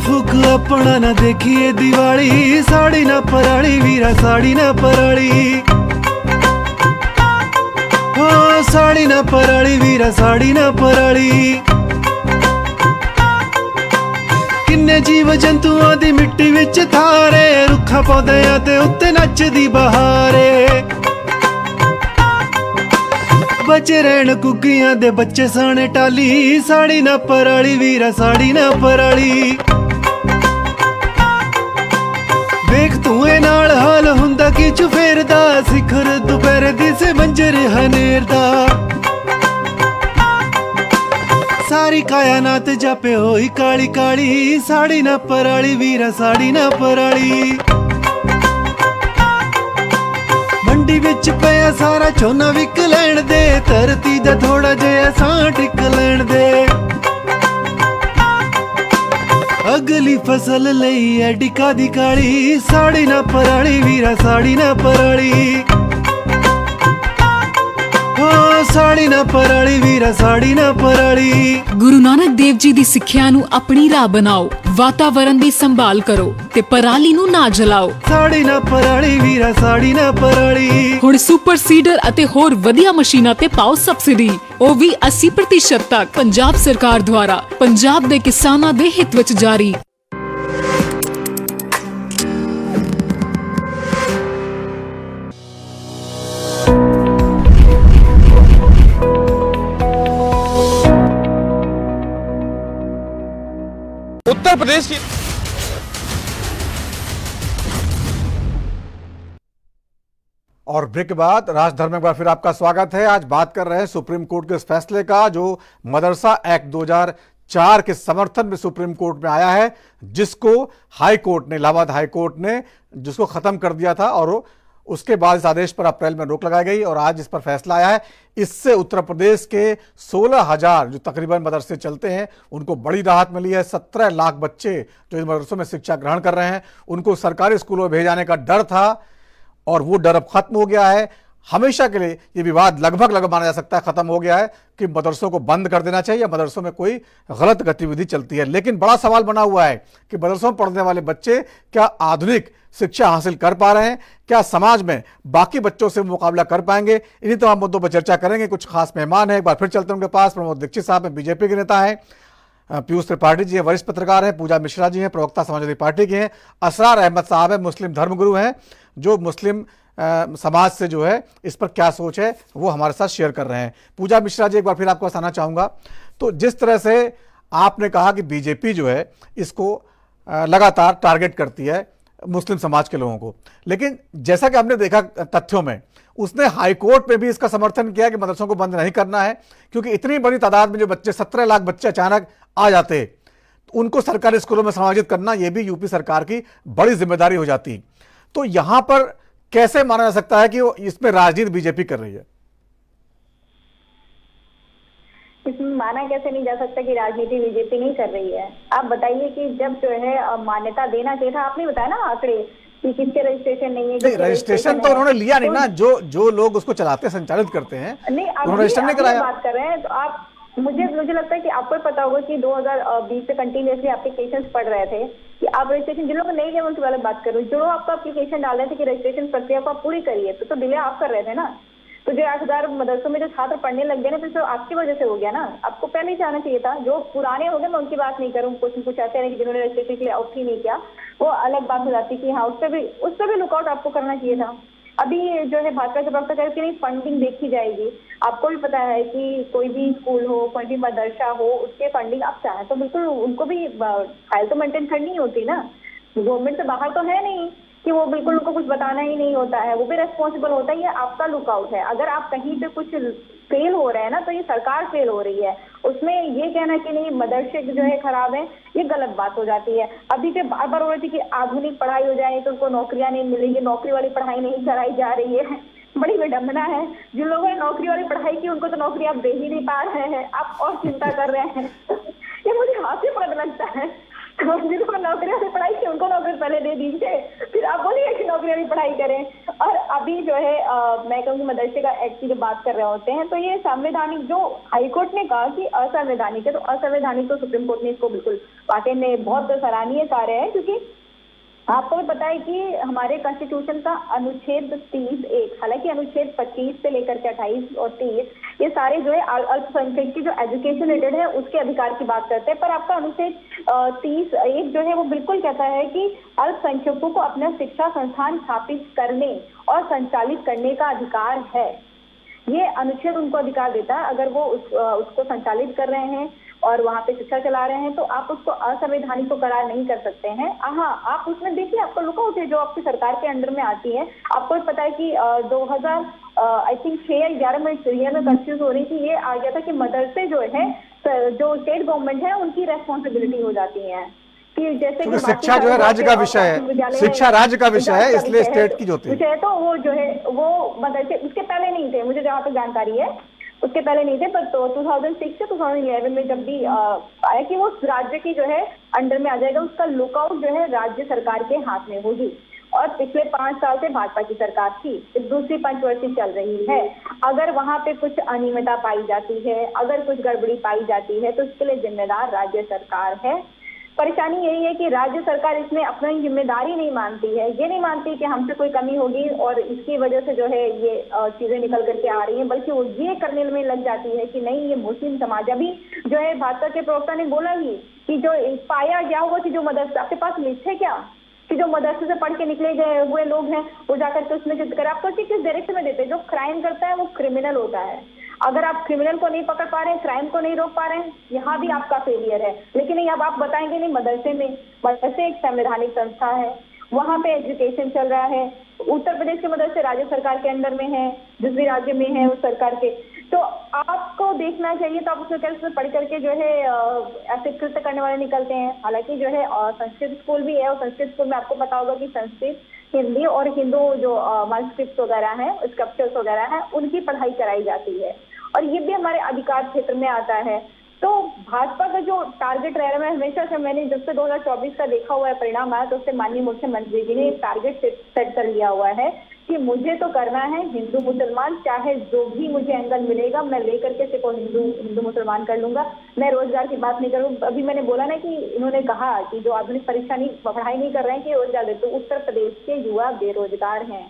फूक अपना ना देखिए दिवाली, साड़ी ना पराली वीरा साड़ी ना पराली, हो साड़ी ना पराली वीरा साड़ी ना पराली। किन्ने जीव जंतुआं दी मिट्टी विच थारे, रुखा पौधिआं ते उत्ते नचदी बहारे, बचे रहन कुग्गियां दे बच्चे साने टाली, साड़ी ना पराली वीरा साड़ी ना पराली। वेख धुएं नाल हाल हुंदा कि चुफेरदा, सिखर दुपहर दिसे मंजर हनेरदा, सारी कायनात जापे होई काली काली, साड़ी ना पराली वीरा साड़ी ना पराली। मंडी विच पिया सारा झोना विक लैण दे, धरती दा थोड़ा जिहा सां टिक लैण दे, अगली फसल लई एडी कादी काली, साड़ी ना पराली वीरा साड़ी ना पराली, हो साड़ी ना पराली वीरा साड़ी ना पराली। गुरु नानक देव जी दी सिੱਖਿਆ ਨੂੰ ਆਪਣੀ ਰਾਹ ਬਣਾਓ, ਵਾਤਾਵਰਣ ਦੀ ਸੰਭਾਲ ਕਰੋ ਤੇ ਪਰਾਲੀ ਨੂੰ ਨਾ ਜਲਾਓ। ਸਾੜੀ ਨਾ ਪਰਾਲੀ ਵੀਰਾ ਸਾੜੀ ਨਾ ਪਰਾਲੀ। ਹੁਣ ਸੁਪਰ ਸੀਡਰ ਅਤੇ ਹੋਰ ਵਧੀਆ ਮਸ਼ੀਨਾਂ ਤੇ ਪਾਓ ਸਬਸਿਡੀ, ਉਹ ਵੀ 80% ਤੱਕ। ਪੰਜਾਬ ਸਰਕਾਰ ਦੁਆਰਾ ਪੰਜਾਬ ਦੇ ਕਿਸਾਨਾਂ ਦੇ ਹਿੱਤ ਵਿੱਚ ਜਾਰੀ। उत्तर प्रदेश की और ब्रेक के बाद राजधर्म में एक बार फिर आपका स्वागत है। आज बात कर रहे हैं सुप्रीम कोर्ट के इस फैसले का जो मदरसा एक्ट 2004 के समर्थन में सुप्रीम कोर्ट में आया है, जिसको हाई कोर्ट ने, इलाहाबाद हाई कोर्ट ने जिसको खत्म कर दिया था और उसके बाद इस आदेश पर अप्रैल में रोक लगाई गई और आज इस पर फैसला आया है। इससे उत्तर प्रदेश के 16,000 जो तकरीबन मदरसे चलते हैं उनको बड़ी राहत मिली है। 17 लाख बच्चे जो इन मदरसों में शिक्षा ग्रहण कर रहे हैं उनको सरकारी स्कूलों में भेजाने का डर था और वो डर अब खत्म हो गया है। हमेशा के लिए ये विवाद लगभग माना जा सकता है खत्म हो गया है कि मदरसों को बंद कर देना चाहिए या मदरसों में कोई गलत गतिविधि चलती है। लेकिन बड़ा सवाल बना हुआ है कि मदरसों में पढ़ने वाले बच्चे क्या आधुनिक शिक्षा हासिल कर पा रहे हैं, क्या समाज में बाकी बच्चों से मुकाबला कर पाएंगे। इन्हीं तमाम मुद्दों पर चर्चा करेंगे। कुछ खास मेहमान हैं, एक बार फिर चलते हैं उनके पास। प्रमोद दीक्षित साहब हैं, बीजेपी के नेता हैं। पीयूष त्रिपाठी जी हैं, वरिष्ठ पत्रकार हैं। पूजा मिश्रा जी हैं, प्रवक्ता समाजवादी पार्टी के हैं। असरार अहमद साहब हैं, मुस्लिम धर्मगुरु हैं, जो मुस्लिम समाज से जो है इस पर क्या सोच है वो हमारे साथ शेयर कर रहे हैं। पूजा मिश्रा जी, एक बार फिर आपको बताना चाहूँगा, तो जिस तरह से आपने कहा कि बीजेपी जो है इसको लगातार टारगेट करती है मुस्लिम समाज के लोगों को, लेकिन जैसा कि हमने देखा तथ्यों में, उसने हाई कोर्ट में भी इसका समर्थन किया कि मदरसों को बंद नहीं करना है, क्योंकि इतनी बड़ी तादाद में जो बच्चे 17 लाख बच्चे अचानक आ जाते, उनको सरकारी स्कूलों में समायोजित करना ये भी यूपी सरकार की बड़ी जिम्मेदारी हो जाती। तो यहां पर कैसे माना जा सकता है कि इसमें राजनीति बीजेपी कर रही है? इसमें माना कैसे नहीं जा सकता कि राजनीति बीजेपी नहीं कर रही है। आप बताइए कि जब जो है मान्यता देना चाहिए था, आपने बताया ना आंकड़े कि किसके रजिस्ट्रेशन नहीं है। नहीं, रजिस्ट्रेशन तो उन्होंने लिया नहीं ना, जो लोग उसको चलाते संचालित करते हैं, नहीं, उन्होंने रजिस्टर नहीं कराया। बात कर रहे हैं तो मुझे लगता है कि आपको पता होगा कि 2020 से कंटिन्यूसली एप्लीकेशंस पढ़ रहे थे कि आप रजिस्ट्रेशन, जिन लोगों को नहीं किया उनकी वाले बात करूँ, जो आपका एप्लीकेशन डाल रहे थे कि रजिस्ट्रेशन प्रक्रिया को आप पूरी करिए, तो डिले आप कर रहे थे ना। तो जो 8,000 मदरसों में जो छात्र पढ़ने लग गए ना, तो आपकी वजह से हो गया ना। आपको पहले ही जाना चाहिए था। जो पुराने हो गए मैं उनकी बात नहीं करूँ, कुछ ऐसे नहीं कि जिन्होंने रजिस्ट्रेशन के लिए ऑप्ट ही नहीं किया, वो अलग बात हो जाती कि हाँ उस पर भी लुकआउट आपको करना चाहिए था। अभी जो है भाजपा के प्रवक्ता कह रहे नहीं फंडिंग देखी जाएगी। आपको भी पता है कि कोई भी स्कूल हो, कोई भी मदरसा हो, उसके फंडिंग आप चाहें तो बिल्कुल उनको भी फाइल तो मेंटेन करनी होती ना। गवर्नमेंट से बाहर तो है नहीं कि वो बिल्कुल उनको कुछ बताना ही नहीं होता है, वो भी रेस्पॉन्सिबल होता है। ये आपका लुकआउट है। अगर आप कहीं पे कुछ फेल हो रहे हैं ना, तो ये सरकार फेल हो रही है। उसमें ये कहना कि नहीं मदरसे जो है खराब है, ये गलत बात हो जाती है। अभी जो बार बार हो रही थी कि आधुनिक पढ़ाई हो जाए तो उनको नौकरियां नहीं मिलेंगी, नौकरी वाली पढ़ाई नहीं कराई जा रही है। बड़ी विडम्बना है। जिन लोगों ने नौकरी वाली पढ़ाई की उनको तो नौकरी आप दे ही नहीं पा रहे हैं, आप और चिंता कर रहे हैं। ये मुझे हास्यास्पद लगता है। तो जिनको नौकरी वाली पढ़ाई की उनको नौकरी पहले दे दीजिए, फिर आप बोलिए कि नौकरी वाली पढ़ाई करें। और अभी जो है मैं कहूँगी मदरसे का एक्ट की जो बात कर रहे होते हैं, तो ये संवैधानिक, जो हाईकोर्ट ने कहा कि असंवैधानिक है, तो असंवैधानिक तो सुप्रीम कोर्ट ने इसको बिल्कुल वाकई में बहुत सराहनीय कार्य है। क्योंकि आपको भी पता है कि हमारे कॉन्स्टिट्यूशन का अनुच्छेद 30(1), हालांकि अनुच्छेद 25 से लेकर के 28 और 30 ये सारे जो है अल्पसंख्यक की जो एजुकेशन रिलेटेड है उसके अधिकार की बात करते हैं। पर आपका अनुच्छेद 30(1) जो है वो बिल्कुल कहता है कि अल्पसंख्यकों को अपना शिक्षा संस्थान स्थापित करने और संचालित करने का अधिकार है। ये अनुच्छेद उनको अधिकार देता है। अगर वो उसको संचालित कर रहे हैं और वहाँ पे शिक्षा चला रहे हैं, तो आप उसको असंवैधानिक तो करार नहीं कर सकते हैं। हाँ, आप उसमें देखिए, आपको लुकआउट है जो आपकी सरकार के अंडर में आती है। आपको पता है कि 2000 आई थिंक 6 या 11 में रियल में कंफ्यूज हो रही थी, ये आ गया था कि मदरसे जो है जो स्टेट गवर्नमेंट है उनकी रेस्पॉन्सिबिलिटी हो जाती है कि जैसे कि शिक्षा जो है राज्य का विषय है, शिक्षा राज्य का विषय है, इसलिए स्टेट की जो होती है तो वो जो है वो मदरसे उसके पहले नहीं थे, मुझे जहाँ तक जानकारी है उसके पहले नहीं थे। पर 2006 से 2011 में जब भी आया कि वो राज्य की जो है अंडर में आ जाएगा, उसका लुकआउट जो है राज्य सरकार के हाथ में होगी। और पिछले 5 साल से भाजपा की सरकार थी, दूसरी पंचवर्षीय चल रही है। अगर वहां पे कुछ अनियमितता पाई जाती है, अगर कुछ गड़बड़ी पाई जाती है, तो इसके लिए जिम्मेदार राज्य सरकार है। परेशानी यही है कि राज्य सरकार इसमें अपनी जिम्मेदारी नहीं मानती है। ये नहीं मानती कि हमसे कोई कमी होगी और इसकी वजह से जो है ये चीजें निकल करके आ रही हैं, बल्कि वो ये करने में लग जाती है कि नहीं ये मुस्लिम समाज। अभी जो है भाजपा के प्रवक्ता ने बोला ही कि जो पाया गया हुआ कि जो मदरसा आपके पास लिस्ट है क्या कि जो मदरसे से पढ़ के निकले गए हुए लोग हैं वो जाकर के उसमें जिद कर, आप सोचिए किस डायरेक्शन में देते हैं। जो क्राइम करता है वो क्रिमिनल होता है। अगर आप क्रिमिनल को नहीं पकड़ पा रहे हैं, क्राइम को नहीं रोक पा रहे हैं, यहाँ भी आपका फेलियर है। लेकिन नहीं, अब आप बताएंगे नहीं मदरसे एक संवैधानिक संस्था है, वहाँ पे एजुकेशन चल रहा है। उत्तर प्रदेश के मदरसे राज्य सरकार के अंडर में है, जिस भी राज्य में है उस सरकार के, तो आपको देखना चाहिए। तो आप उसमें पढ़ करके जो है ऐसे कृत्य करने वाले निकलते हैं। हालांकि जो है संस्कृत स्कूल भी है और संस्कृत स्कूल में आपको पता होगा कि संस्कृत, हिंदी और हिंदू जो मैनुस्क्रिप्ट्स वगैरह हैं, स्क्रिप्चर्स वगैरह हैं, उनकी पढ़ाई कराई जाती है और ये भी हमारे अधिकार क्षेत्र में आता है। तो भाजपा का जो टारगेट रह रहा है हमेशा से, मैंने जब से 2024 का देखा हुआ है परिणाम आया, तो उससे माननीय मुख्यमंत्री जी ने एक टारगेट सेट कर लिया हुआ है कि मुझे तो करना है हिंदू मुसलमान, चाहे जो भी मुझे एंगल मिलेगा मैं लेकर के सिर्फ हिंदू मुसलमान कर लूंगा। मैं रोजगार की बात नहीं करूँ। अभी मैंने बोला ना कि इन्होंने कहा कि जो आधुनिक पढ़ाई नहीं कर रहे हैं कि रोजगार दे, तो उत्तर प्रदेश के युवा बेरोजगार हैं,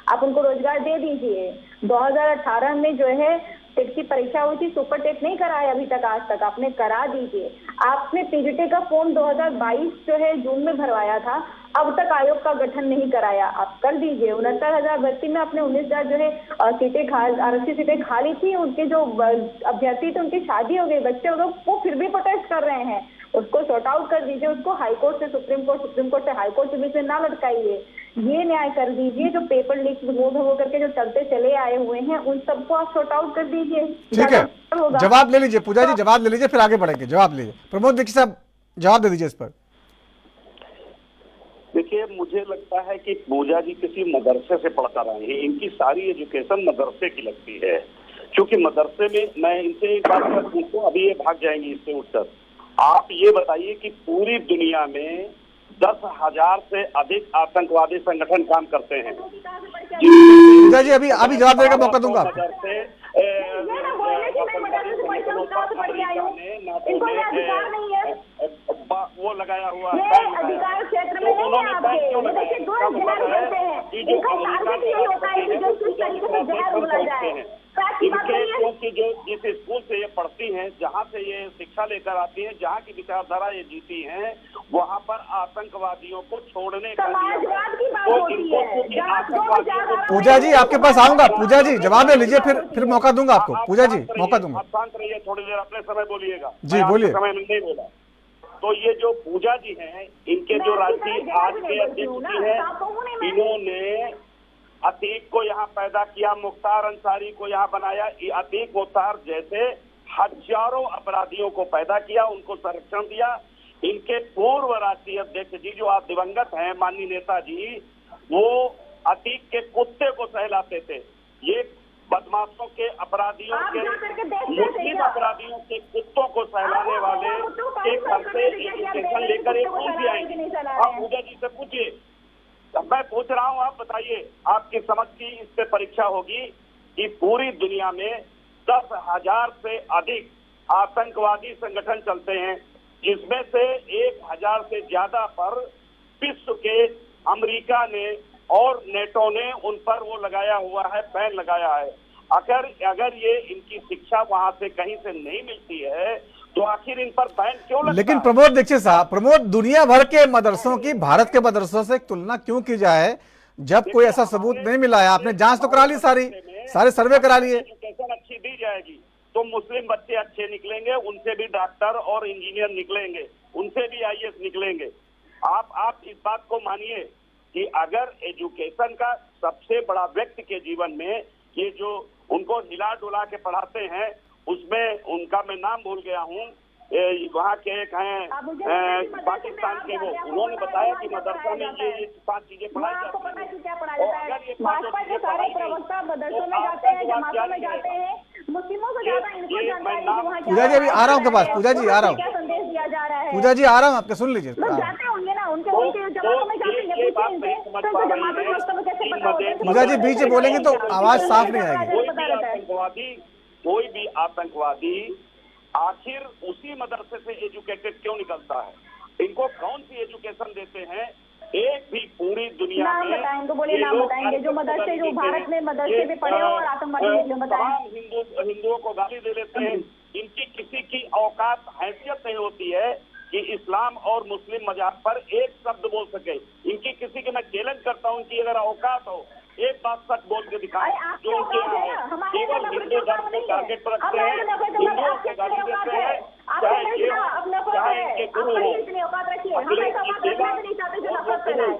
आप उनको रोजगार दे दीजिए। 2018 में जो है टेट की परीक्षा हुई थी, सुपर टेट नहीं कराया अभी तक, आज तक आपने करा दीजिए। आपने पीजीटी का फॉर्म 2022 जो है जून में भरवाया था, अब तक आयोग का गठन नहीं कराया, आप कर दीजिए। 69,000 भर्ती में आपने 19,000 जो है सीटें आरक्षित सीटें खाली थी, उनके जो अभ्यर्थी थे उनकी शादी हो गई, बच्चे हो गए, वो फिर भी प्रोटेस्ट कर रहे हैं। उसको शॉर्ट आउट कर दीजिए, उसको हाईकोर्ट से सुप्रीम कोर्ट से हाईकोर्ट के बीच में ना लटकाइए। ये न्याय कर दीजिए। जो पेपर लीक हो करके जो चलते चले आए हुए हैं उन सबको आप शॉर्ट आउट कर दीजिए। ठीक है, जवाब ले लीजिए पूजा जी, जवाब ले लीजिए, फिर आगे बढ़ेंगे। जवाब लीजिए प्रमोद दीक्षित साहब, जवाब दे दीजिए इस पर। देखिए, मुझे लगता है कि पूजा जी किसी मदरसे से पढ़कर आए हैं, इनकी सारी एजुकेशन मदरसे की लगती है। क्योंकि मदरसे में, मैं इनसे एक बात पूछूं, अभी ये भाग जाएंगी इससे उठकर, आप ये बताइए कि पूरी दुनिया में 10,000 से अधिक आतंकवादी संगठन काम करते हैं। पूजा जी अभी जवाब देने का मौका दूंगा। वो लगाया हुआ ये है, अधिकार क्षेत्र में तो नहीं उन्होंने है बैन आपके। क्यों ये लगाया? देखिए, इसका दूर मतलब जहर है उगलते हैं। कि जो इनका अमेरिका टारगेट के यही होता है कि राष्ट्रपति जो किस तरीके से जहर उगला जाए। बात की बात नहीं है। क्योंकि जो जिस स्कूल से ये पढ़ती हैं, जहाँ से ये शिक्षा लेकर आती हैं, जहाँ की विचारधारा ये जीती हैं, वहाँ पर आतंकवादियों को छोड़ने का नियम है। समाजवाद की बात तो होती इनको है। क्योंकि जहाँ दो आतंकवादियों को विचारधारा पूजा जी आपके पास आऊंगा, पूजा जी जवाब ले लीजिए, फिर मौका दूंगा आपको। आप पूजा जी शांत रहिए, मौका दूंगा। आप शांत रहिए, थोड़ी देर अपने समय बोलिएगा। जी, मैं आपके बोलिए। समय में नहीं बोला। तो ये जो पूजा जी हैं, इनके जो राष्ट्रीय आज के अध्यक्ष जी हैं, इन्होंने अतीक को यहाँ पैदा किया, मुख्तार अंसारी को यहाँ बनाया। ये अतीक मुख्तार जैसे हजारों अपराधियों को पैदा किया, उनको संरक्षण दिया। इनके पूर्व राष्ट्रीय अध्यक्ष जी जो आज दिवंगत हैं, माननीय नेताजी, वो अतीक के कुत्ते को सहलाते थे। ये बदमाशों के, अपराधियों के, मुस्लिम अपराधियों के कुत्तों को सहलाने वाले के घर से एजुकेशन लेकर एक कौन सी आएंगे? आप पूजा जी से पूछिए। मैं पूछ रहा हूँ, आप बताइए, आपकी समझ की इस पे परीक्षा होगी कि पूरी दुनिया में 10,000 से अधिक आतंकवादी संगठन चलते हैं, जिसमें से 1,000 से ज्यादा पर विश्व के अमेरिका ने और नेटो ने उन पर वो लगाया हुआ है, बैन लगाया है। अगर ये इनकी शिक्षा वहां से कहीं से नहीं मिलती है तो आखिर इन पर बैन क्यों लगता लेकिन है? प्रमोद दीक्षित साहब, प्रमोद, दुनिया भर के मदरसों की भारत के मदरसों से तुलना क्यों की जाए जब कोई ऐसा सबूत नहीं मिला है? आपने जांच तो करा ली, सारे सर्वे करा लिए। एजुकेशन अच्छी दी जाएगी तो मुस्लिम बच्चे अच्छे निकलेंगे, उनसे भी डॉक्टर और इंजीनियर निकलेंगे, उनसे भी IAS निकलेंगे। आप इस बात को मानिए कि अगर एजुकेशन का सबसे बड़ा व्यक्ति के जीवन में ये जो उनको हिला डुला के पढ़ाते हैं, उसमें उनका मैं नाम भूल गया हूँ, वहाँ के एक हैं पाकिस्तान के, वो उन्होंने बताया कि मदरसा में ये 5 चीजें पढ़ाई जाती हैं। और अगर ये 5 चीजें पढ़ाई पूजा जी अभी आ रहा हूँ के पास, पूजा जी आ रहा हूँ, पूजा जी आ रहा हूँ, आपके सुन लीजिए। पूजा जी बीच में बोलेंगे तो आवाज साफ नहीं आएगी। कोई भी आतंकवादी आखिर उसी मदरसे से एजुकेटेड क्यों निकलता है? इनको कौन सी एजुकेशन देते हैं? एक भी पूरी दुनिया में जो मदरसे, जो भारत में मदरसे में पढ़े हो और आतंकवादी तमाम हिंदुओं को गाली दे देते हैं। इनकी किसी की औकात, हैसियत नहीं होती है कि इस्लाम और मुस्लिम मजहब पर एक शब्द बोल सके। इनकी किसी की मैं चैलेंज करता हूँ कि अगर औकात हो, एक बात सच बोल के दिखाएं जो उनके यहाँ है। केवल हिंदू धर्म को टारगेट पर रखते हैं, हिंदुओं को गाली देते हैं, चाहे ये हो, चाहे इनके गुरु हो, अखिलेश की सेवा जहाँ जाते हैं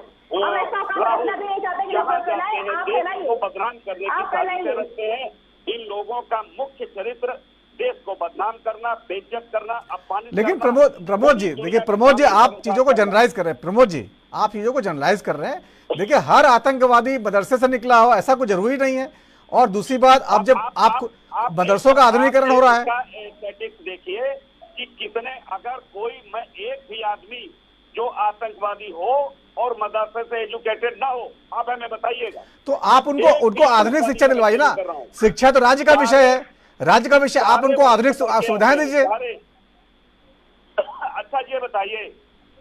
देश को बदनाम करने की साजिशें रखते हैं। इन लोगों का मुख्य चरित्र देश को बदनाम करना, बेइज्जत करना, अपमानित। लेकिन प्रमोद जी देखिए, प्रमोद जी आप चीजों को जनरलाइज कर रहे हैं। प्रमोद जी आप चीजों को जनरलाइज कर रहे हैं। देखिए, हर आतंकवादी मदरसे से निकला हो ऐसा कोई जरूरी नहीं है। और दूसरी बात, अब जब आप मदरसों का आधुनिकीकरण हो रहा है, स्टैटिस्टिक्स देखिए कि कितने, अगर कोई मैं एक भी आदमी जो आतंकवादी हो और मदरसे से एजुकेटेड ना हो, आप हमें बताइएगा। तो आप उनको आधुनिक शिक्षा दिलवाइए ना। शिक्षा तो राज्य का विषय है, राज्य का विषय, आप उनको आधुनिक सुविधाएं दीजिए। अच्छा ये बताइए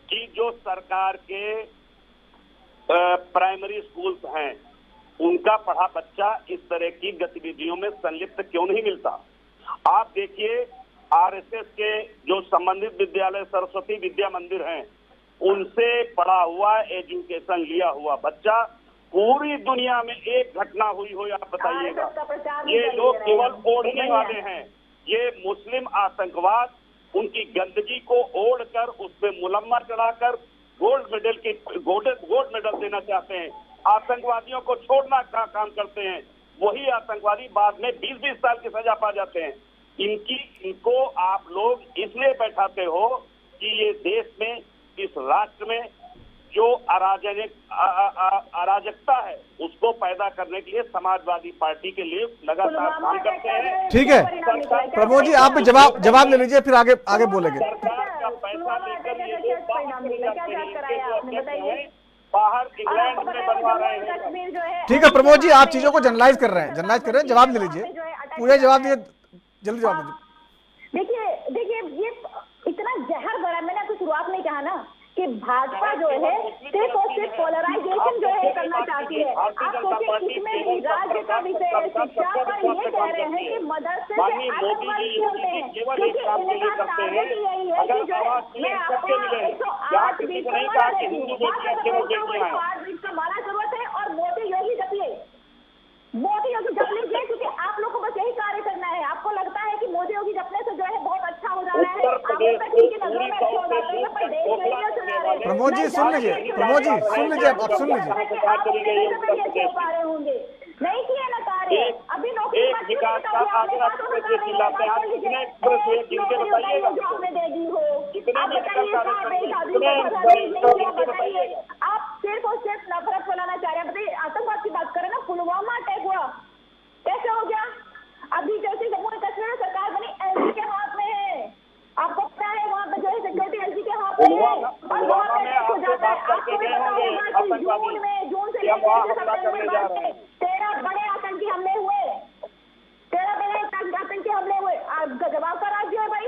कि जो सरकार के प्राइमरी स्कूल्स हैं, उनका पढ़ा बच्चा इस तरह की गतिविधियों में संलिप्त क्यों नहीं मिलता? आप देखिए RSS के जो संबंधित विद्यालय सरस्वती विद्या मंदिर हैं, उनसे पढ़ा हुआ, एजुकेशन लिया हुआ बच्चा पूरी दुनिया में एक घटना हुई हो आप बताइएगा। ये लोग केवल ओढ़ने वाले हैं। ये मुस्लिम आतंकवाद उनकी गंदगी को ओढ़कर उसमें मुलम्मा चढ़ाकर गोल्ड मेडल देना चाहते हैं। आतंकवादियों को छोड़ना का काम करते हैं। वही आतंकवादी बाद में 20-20 साल की सजा पा जाते हैं। इनको आप लोग इसलिए बैठाते हो कि ये देश में, इस राष्ट्र में जो अराजकता है उसको पैदा करने के लिए समाजवादी पार्टी के लिए लगातार काम करते हैं। ठीक है प्रमोद जी, आप भी जवाब ले लीजिए, फिर आगे बोलेंगे। सरकार का पैसा लेकर ये लोग बाहर इंग्लैंड में बनवा रहे हैं। ठीक है प्रमोद जी, आप चीजों को जनरलाइज कर रहे हैं, जवाब ले लीजिए। पूरे जवाब दिए, जल्दी जवाब दीजिए। देखिए ये इतना जहर भरा, मैंने आपको शुरुआत में कहा ना कि भाजपा जो है सिर्फ और सिर्फ पोलराइजेशन जो है करना चाहती है। आप सोचिए कितने भी राज्य का विषय है, शिक्षा पर ये कह रहे हैं कि मदरसे से आतंकवादी होते हैं, क्योंकि इनका टारगेट यही है कि जो है मैं आपको 108 बीज का माला देती हूँ, 108 बीज का माला जरूरत है और मोदी योगी जपिए, मोदी योगी जप लीजिए, क्योंकि आप लोग को बस यही कार्य करना है। आपको लगता है कि मोदी योगी जपने से जो है बहुत अच्छा हो जाना है, आप की नजरों में अच्छा हो जाता है, पर देश के लिए चुना रहे। प्रमोद जी सुन लीजिए, प्रमोद जी सुन लीजिए, आप सुन लीजिए। होंगे नहीं किए ना कार्य, अभी नौकरी जो आपने दे दी हो, बताइए आप सिर्फ और सिर्फ नफरत फैलाना चाह रहे हैं। बताइए आतंकवाद की बात करें ना, पुलवामा अटैक हुआ कैसे हो गया? अभी जैसे जम्मू एंड कश्मीर में सरकार बनी एलजी के हाथ में है, आपको पता है वहाँ पे जो है सिक्योरिटी एलजी के हाथ में है, और वहाँ पे हो जाता है। आपको भी पता होगा कि जून से लेकर सितंबर में 13 बड़े आतंकी हमले हुए, 13 बड़े आतंकी हमले हुए। जवाब का राज्य है भाई,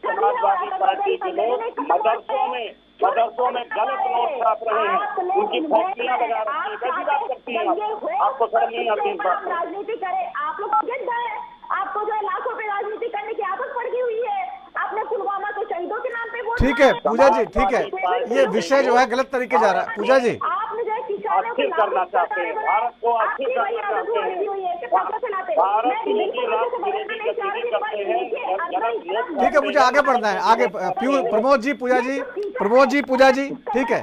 समाजवादी पार्टी के लोग मदरसों में गलत नोट छाप रहे हैं, उनकी फैक्ट्रियां लगा रही है, कैसी बात करती हैं आपको शर्म नहीं आती? राजनीति करे आप लोग गिर गए, आपको जो है लाखों पे राजनीति करने की आदत पड़ गई हुई है। आपने पुलवामा को शहीदों के नाम पे वोट, ठीक है पूजा जी, ठीक है, ये विषय जो है गलत तरीके जा रहा है। पूजा जी आपने जो है किसानों अस्थिर करना चाहते हैं, भारत को अस्थिर करना चाहते हैं, भारत की नीति राष्ट्र विरोधी गतिविधि करते हैं। ठीक है, मुझे आगे बढ़ना है, आगे प्रमोद जी, पूजा जी, प्रमोद जी, पूजा जी, ठीक है,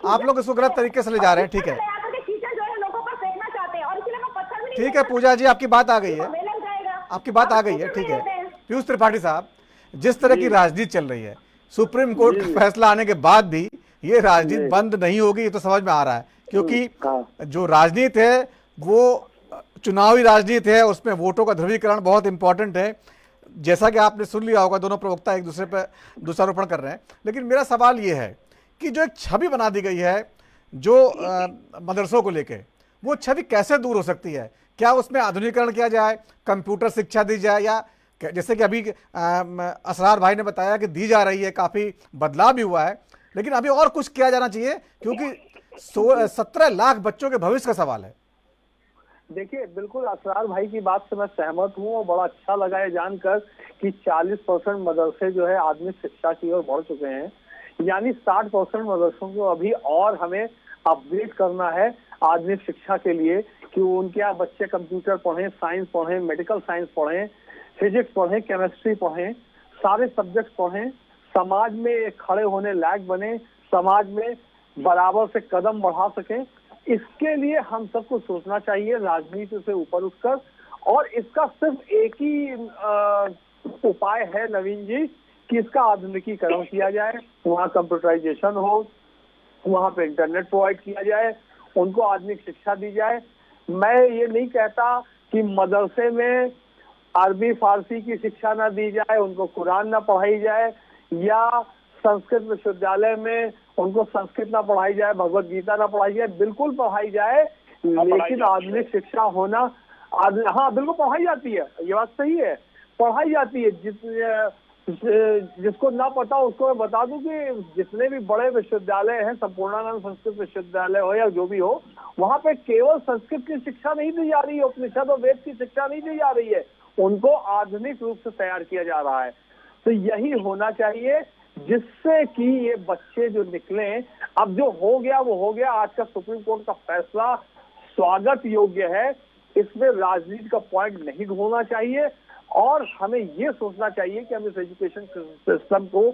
आप लोग इसको गलत तरीके से ले जा रहे हैं। ठीक है, ठीक है पूजा जी, आपकी बात आ गई है, आपकी बात आ गई है, ठीक है। पीयूष त्रिपाठी साहब, जिस तरह की राजनीति चल रही है, सुप्रीम कोर्ट का फैसला आने के बाद भी ये राजनीति बंद नहीं होगी, ये तो समझ में आ रहा है, क्योंकि जो राजनीति है वो चुनावी राजनीति है, उसमें वोटों का ध्रुवीकरण बहुत इंपॉर्टेंट है। जैसा कि आपने सुन लिया होगा, दोनों प्रवक्ता एक दूसरे पर दोषारोपण कर रहे हैं, लेकिन मेरा सवाल ये है कि जो एक छवि बना दी गई है जो मदरसों को लेके, वो छवि कैसे दूर हो सकती है? क्या उसमें आधुनिकीकरण किया जाए, कंप्यूटर शिक्षा दी जाए, या जैसे कि अभी असरार भाई ने बताया कि दी जा रही है, काफ़ी बदलाव भी हुआ है, लेकिन अभी और कुछ किया जाना चाहिए, क्योंकि 17 लाख बच्चों के भविष्य का सवाल है। देखिए बिल्कुल असरार भाई की बात से मैं सहमत हूँ, और बड़ा अच्छा लगा है जानकर कि 40% मदरसे जो है आधुनिक शिक्षा की ओर बढ़ चुके हैं, यानी 60% मदरसों को अभी और हमें अपग्रेड करना है आधुनिक शिक्षा के लिए, कि उनके यहाँ बच्चे कंप्यूटर पढ़ें, साइंस पढ़ें, मेडिकल साइंस पढ़ें, फिजिक्स पढ़ें, केमिस्ट्री पढ़ें, सारे सब्जेक्ट पढ़ें, समाज में खड़े होने लायक बने, समाज में बराबर से कदम बढ़ा सकें। इसके लिए हम सबको सोचना चाहिए राजनीति से ऊपर उठकर, और इसका सिर्फ एक ही उपाय है नवीन जी, कि इसका आधुनिकीकरण किया जाए, वहाँ कंप्यूटराइजेशन हो, वहाँ पे इंटरनेट प्रोवाइड किया जाए, उनको आधुनिक शिक्षा दी जाए। मैं ये नहीं कहता कि मदरसे में अरबी फारसी की शिक्षा ना दी जाए, उनको कुरान ना पढ़ाई जाए, या संस्कृत विश्वविद्यालय में उनको संस्कृत ना पढ़ाई जाए, भगवत गीता ना पढ़ाई जाए, बिल्कुल पढ़ाई जाए, लेकिन आधुनिक शिक्षा होना, हाँ बिल्कुल पढ़ाई जाती है, ये बात सही है, पढ़ाई जाती है। जिसको ना पता उसको मैं बता दूं कि जितने भी बड़े विश्वविद्यालय हैं, संपूर्णानंद संस्कृत विश्वविद्यालय हो या जो भी हो, वहाँ पे केवल संस्कृत की शिक्षा नहीं दी जा रही है, उपनिषद और वेद की शिक्षा नहीं दी जा रही है, उनको आधुनिक रूप से तैयार किया जा रहा है। तो यही होना चाहिए, जिससे कि ये बच्चे जो निकले, अब जो हो गया वो हो गया। आज का सुप्रीम कोर्ट का फैसला स्वागत योग्य है, इसमें राजनीति का पॉइंट नहीं ढूंढना चाहिए, और हमें ये सोचना चाहिए कि हम इस एजुकेशन सिस्टम को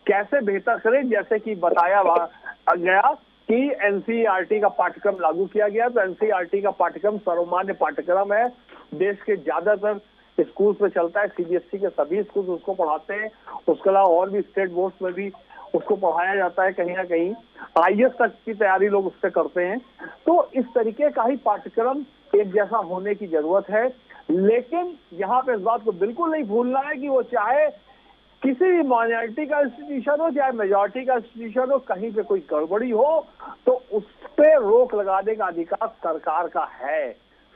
कैसे बेहतर करें। जैसे कि बताया गया कि एनसीईआरटी का पाठ्यक्रम लागू किया गया, तो एनसीईआरटी का पाठ्यक्रम सर्वमान्य पाठ्यक्रम है, देश के ज्यादातर स्कूल में चलता है, सीबीएसई के सभी स्कूल उसको पढ़ाते हैं, उसके अलावा और भी स्टेट बोर्ड्स में भी उसको पढ़ाया जाता है, कहीं ना कहीं आईएएस तक की तैयारी लोग उससे करते हैं। तो इस तरीके का ही पाठ्यक्रम एक जैसा होने की जरूरत है, लेकिन यहाँ पे इस बात को बिल्कुल नहीं भूलना है कि वो चाहे किसी भी माइनॉरिटी का इंस्टीट्यूशन हो, चाहे मेजॉरिटी का इंस्टीट्यूशन हो, कहीं पे कोई गड़बड़ी हो तो उस पे रोक लगाने का अधिकार सरकार का है।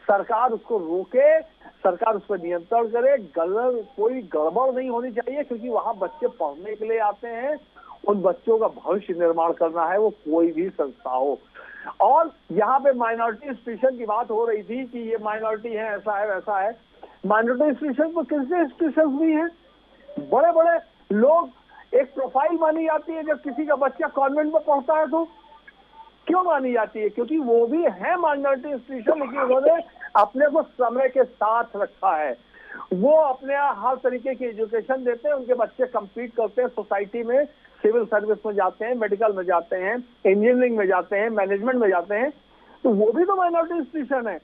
सरकार उसको रोके, सरकार उस पर नियंत्रण करे, कोई गड़बड़ नहीं होनी चाहिए, क्योंकि वहां बच्चे पढ़ने के लिए आते हैं, उन बच्चों का भविष्य निर्माण करना है, वो कोई भी संस्था हो। और यहाँ पे माइनॉरिटी इंस्टीट्यूशन की बात हो रही थी कि ये माइनॉरिटी है, ऐसा है वैसा है। माइनॉरिटी इंस्टीट्यूशन तो किसी इंस्टीट्यूशन भी है, बड़े बड़े लोग, एक प्रोफाइल मानी जाती है जब किसी का बच्चा कॉन्वेंट में पढ़ता है, तो क्यों मानी जाती है? क्योंकि वो भी है माइनॉरिटी इंस्टीट्यूशन, लेकिन उन्होंने अपने को समय के साथ रखा है। वो अपने यहाँ हर तरीके की एजुकेशन देते हैं, उनके बच्चे कंपीट करते हैं सोसाइटी में, सिविल सर्विस में जाते हैं, मेडिकल में जाते हैं, इंजीनियरिंग में जाते हैं, मैनेजमेंट में जाते हैं, तो वो भी तो माइनॉरिटी इंस्टीट्यूशन है।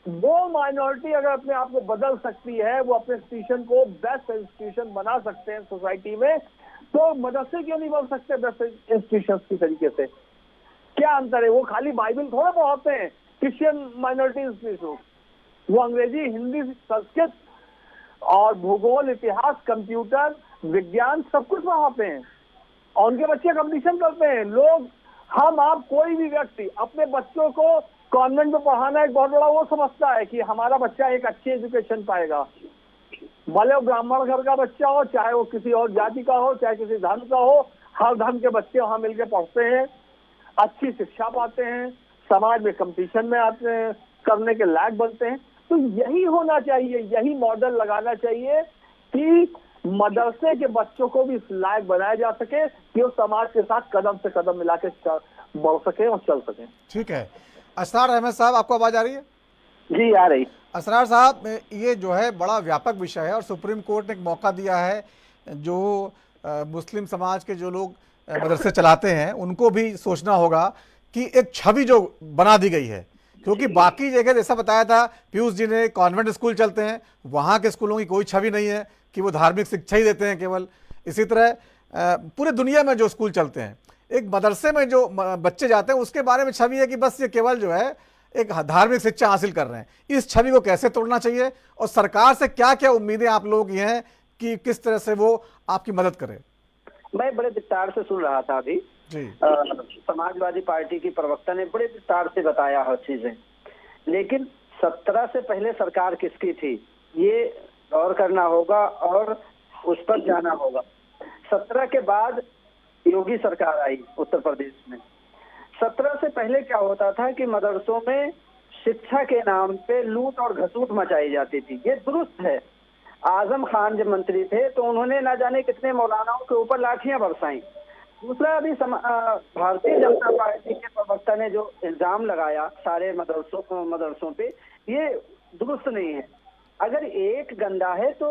वो माइनॉरिटी अगर अपने आप को बदल सकती है, वो अपने इंस्टीट्यूशन को बेस्ट इंस्टीट्यूशन बना सकते हैं सोसाइटी में, तो मदरसे क्यों नहीं बन सकते बेस्ट इंस्टीट्यूशन की तरीके से? क्या अंतर है? वो खाली बाइबल थोड़ा पढ़ाते हैं क्रिश्चियन माइनॉरिटी इंस्टीट्यूशन, वो अंग्रेजी, हिंदी, संस्कृत और भूगोल, इतिहास, कंप्यूटर, विज्ञान सब कुछ पढ़ाते हैं, और उनके बच्चे कंपटीशन करते हैं। लोग, हम आप कोई भी व्यक्ति अपने बच्चों को कॉन्वेंट में पढ़ाना एक बहुत बड़ा वो समझता है कि हमारा बच्चा एक अच्छी एजुकेशन पाएगा, भले वो ब्राह्मण घर का बच्चा हो, चाहे वो किसी और जाति का हो, चाहे किसी धर्म का हो, हर धर्म के बच्चे वहां मिलकर पढ़ते हैं, अच्छी शिक्षा पाते हैं, समाज में कंपटीशन में आते हैं, करने के लायक बनते हैं। तो यही होना चाहिए, यही मॉडल लगाना चाहिए कि मदरसे के बच्चों को भी इस लायक बनाया जा सके कि वो समाज के साथ कदम से कदम मिला के बढ़ सके और चल सके। ठीक है। असरार अहमद साहब, आपको आवाज आ रही है? जी आ रही। असरार साहब, ये जो है बड़ा व्यापक विषय है और सुप्रीम कोर्ट ने एक मौका दिया है जो मुस्लिम समाज के जो लोग मदरसे चलाते हैं उनको भी सोचना होगा कि एक छवि जो बना दी गई है, क्योंकि बाकी जगह जैसा बताया था पीयूष जी ने, कॉन्वेंट स्कूल चलते हैं, वहाँ के स्कूलों की कोई छवि नहीं है कि वो धार्मिक शिक्षा ही देते हैं केवल। इसी तरह पूरे दुनिया में जो स्कूल चलते हैं, एक मदरसे में जो बच्चे जाते हैं उसके बारे में छवि है कि बस ये केवल जो है एक धार्मिक शिक्षा हासिल कर रहे हैं। इस छवि को कैसे तोड़ना चाहिए और सरकार से क्या क्या उम्मीदें आप लोगों की हैं कि किस तरह से वो आपकी मदद करे? मैं बड़े विस्तार से सुन रहा था अभी जी। समाजवादी पार्टी की प्रवक्ता ने बड़े विस्तार से बताया हर चीजें, लेकिन 17 से पहले सरकार किसकी थी ये गौर करना होगा और उस पर जाना होगा। 17 के बाद योगी सरकार आई उत्तर प्रदेश में। 17 से पहले क्या होता था कि मदरसों में शिक्षा के नाम पे लूट और घसूट मचाई जाती थी, ये दुरुस्त है। आजम खान जब मंत्री थे तो उन्होंने ना जाने कितने मौलानाओं के ऊपर लाठियां बरसाई। दूसरा, अभी भारतीय जनता पार्टी के प्रवक्ता ने जो इल्जाम लगाया सारे मदरसों पे, ये दुरुस्त नहीं है। अगर एक गंदा है तो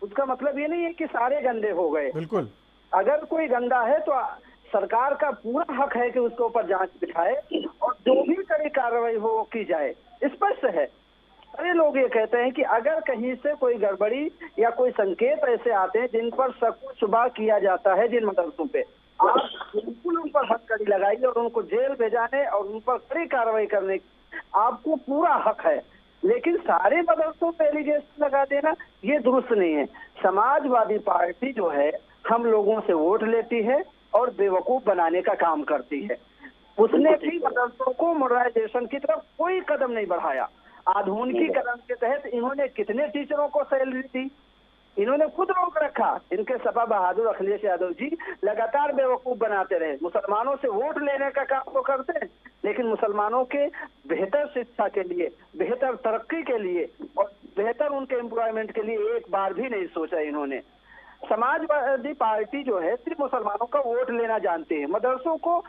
उसका मतलब ये नहीं है कि सारे गंदे हो गए। बिल्कुल। अगर कोई गंदा है तो सरकार का पूरा हक है कि उसके ऊपर जांच बिठाए और जो भी कड़ी कार्रवाई हो की जाए। स्पष्ट है। सारे लोग ये कहते हैं कि अगर कहीं से कोई गड़बड़ी या कोई संकेत ऐसे आते हैं जिन पर शक शुबा किया जाता है जिन मदरसों पे, आप बिल्कुल उन पर हद कड़ी लगाइए और उनको जेल भेजाने और उन पर कड़ी कार्रवाई करने आपको पूरा हक है। लेकिन सारे मदरसों पे एलिगेशन लगा देना ये दुरुस्त नहीं है। समाजवादी पार्टी जो है हम लोगों से वोट लेती है और बेवकूफ बनाने का काम करती है। उसने भी मदरसों को मॉडर्नाइजेशन की तरफ कोई कदम नहीं बढ़ाया। आधुनिकीकरण के तहत इन्होंने कितने टीचरों को सैलरी दी, इन्होंने खुद रोक रखा। इनके सपा बहादुर अखिलेश यादव जी लगातार बेवकूफ बनाते रहे। मुसलमानों से वोट लेने का काम तो करते हैं, लेकिन मुसलमानों के बेहतर शिक्षा के लिए, बेहतर तरक्की के लिए और बेहतर उनके एम्प्लॉयमेंट के लिए एक बार भी नहीं सोचा इन्होंने। समाजवादी पार्टी जो है सिर्फ मुसलमानों का वोट लेना जानते हैं। मदरसों को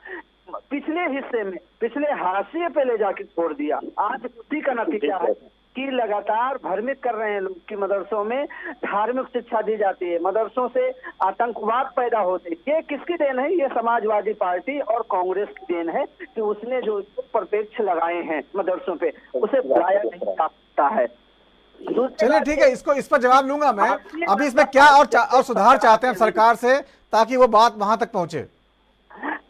पिछले हिस्से में, पिछले हाशिए पे ले जाके छोड़ दिया। आज उसी का नतीजा है कि लगातार भ्रमित कर रहे हैं लोग कि मदरसों में धार्मिक शिक्षा दी जाती है, मदरसों से आतंकवाद पैदा होते। ये किसकी देन है? ये समाजवादी पार्टी और कांग्रेस की देन है कि उसने जो प्रत्यक्ष लगाए हैं मदरसों पे उसे बढ़ाया नहीं जा सकता है। चलिए ठीक है, इस पर जवाब लूंगा मैं। अभी इसमें क्या और सुधार चाहते हैं सरकार से ताकि वो बात वहां तक पहुंचे?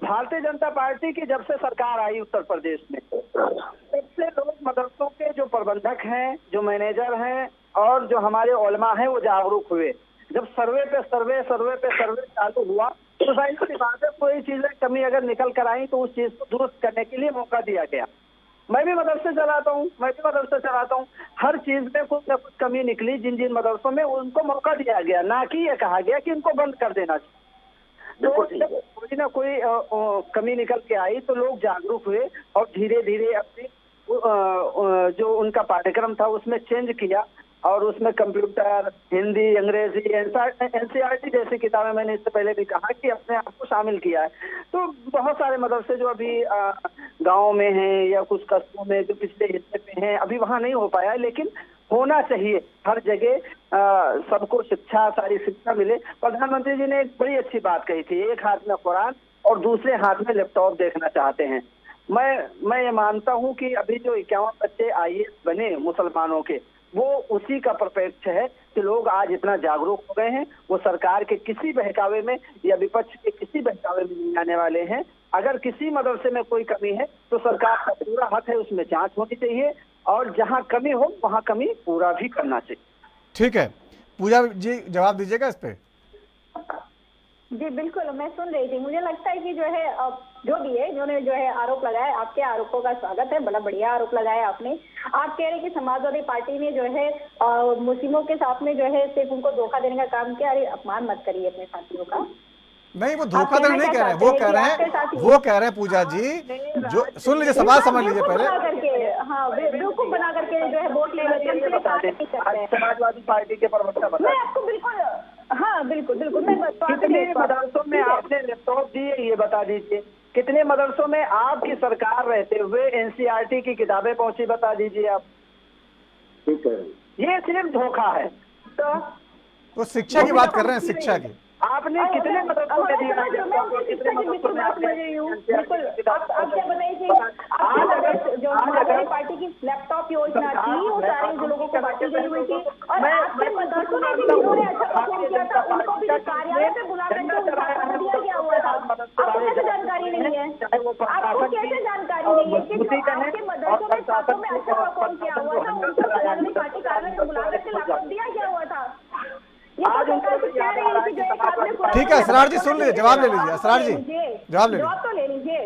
भारतीय जनता पार्टी की जब से सरकार आई उत्तर प्रदेश में, तब से लोग मदरसों के जो प्रबंधक हैं, जो मैनेजर हैं और जो हमारे उलमा हैं वो जागरूक हुए। जब सर्वे पे सर्वे चालू हुआ तो जाहिर सी बात है कोई चीजें कमी अगर निकल कर आई तो उस चीज को दुरुस्त करने के लिए मौका दिया गया। मैं भी मदरसे चलाता हूँ, हर चीज में कुछ न कुछ कमी निकली। जिन जिन मदरसों में उनको मौका दिया गया, ना कि ये कहा गया कि इनको बंद कर देना चाहिए। तो जब कोई ना कोई कमी निकल के आई तो लोग जागरूक हुए और धीरे धीरे अपने जो उनका पाठ्यक्रम था उसमें चेंज किया और उसमें कंप्यूटर, हिंदी, अंग्रेजी, एनसीईआरटी जैसी किताबें मैंने इससे पहले भी कहा कि अपने आप को शामिल किया है। तो बहुत सारे मदरसे जो अभी गाँव में हैं या कुछ कस्बों में जो पिछले हिस्से पे हैं, अभी वहाँ नहीं हो पाया है, लेकिन होना चाहिए। हर जगह सबको शिक्षा, सारी शिक्षा मिले। प्रधानमंत्री जी ने एक बड़ी अच्छी बात कही थी, एक हाथ में कुरान और दूसरे हाथ में लैपटॉप देखना चाहते हैं। मैं ये मानता हूँ कि अभी जो 51 बच्चे IAS बने मुसलमानों के, वो उसी का प्रत्यक्ष है कि लोग आज इतना जागरूक हो गए हैं। वो सरकार के किसी बहकावे में या विपक्ष के किसी बहकावे में नहीं आने वाले हैं। अगर किसी मदरसे में कोई कमी है तो सरकार का पूरा हक है, उसमें जांच होनी चाहिए और जहां कमी हो वहां कमी पूरा भी करना चाहिए। ठीक है, पूजा जी जवाब दीजिएगा इस पे। जी बिल्कुल, मैं सुन रही थी। मुझे लगता है कि जो है जो भी है, इन्होंने जो है आरोप लगाया, आपके आरोपों का स्वागत है, बड़ा बढ़िया आरोप लगाया आपने। आप कह रहे हैं कि समाजवादी पार्टी ने जो है मुस्लिमों के साथ में जो है सिर्फ उनको धोखा देने का काम किया। अरे अपमान मत करिए अपने साथियों का। नहीं, वो धोखाधड़ी नहीं कह रहे हैं, वो कह रहे हैं पूजा जी, जो सुन लीजिए, सवाल समझ लीजिए पहले। हाँ, बेवकूफ बना करके जो है वोट ले लेते हैं समाजवादी पार्टी के प्रवक्ता मैं आपको बिल्कुल, हाँ बिल्कुल, मैं कितने मदरसों में आपने लैपटॉप दिए ये बता दीजिए। कितने मदरसों में आपकी सरकार रहते हुए NCERT की किताबें पहुंची, बता दीजिए आप। ठीक है, ये सिर्फ धोखा है। तो वो शिक्षा की बात कर रहे हैं, शिक्षा की। आपने कितने मदरसों में दिया? कितने मदरसों में आप क्या बनाइए? जो हमारी पार्टी की लैपटॉप योजना थी, वो सारे जो लोगों को बांटी गई हुई थी, और आपके मदरसों में भी जिन्होंने अच्छा परफॉर्म किया था उनको भी कार्यालय पे बुला करके दिया गया हुआ था। आपको कैसे जानकारी नहीं है? आपको कैसे जानकारी नहीं है कि आपके मदरसों में छात्रों में अच्छा परफॉर्म किया हुआ था, उनको समाजवादी पार्टी कार्यालय पे बुला करके लैपटॉप दिया गया हुआ था? ठीक है, असरार जी सुन लीजिए, जवाब ले लीजिए। असरार जी जवाब तो ले लीजिए।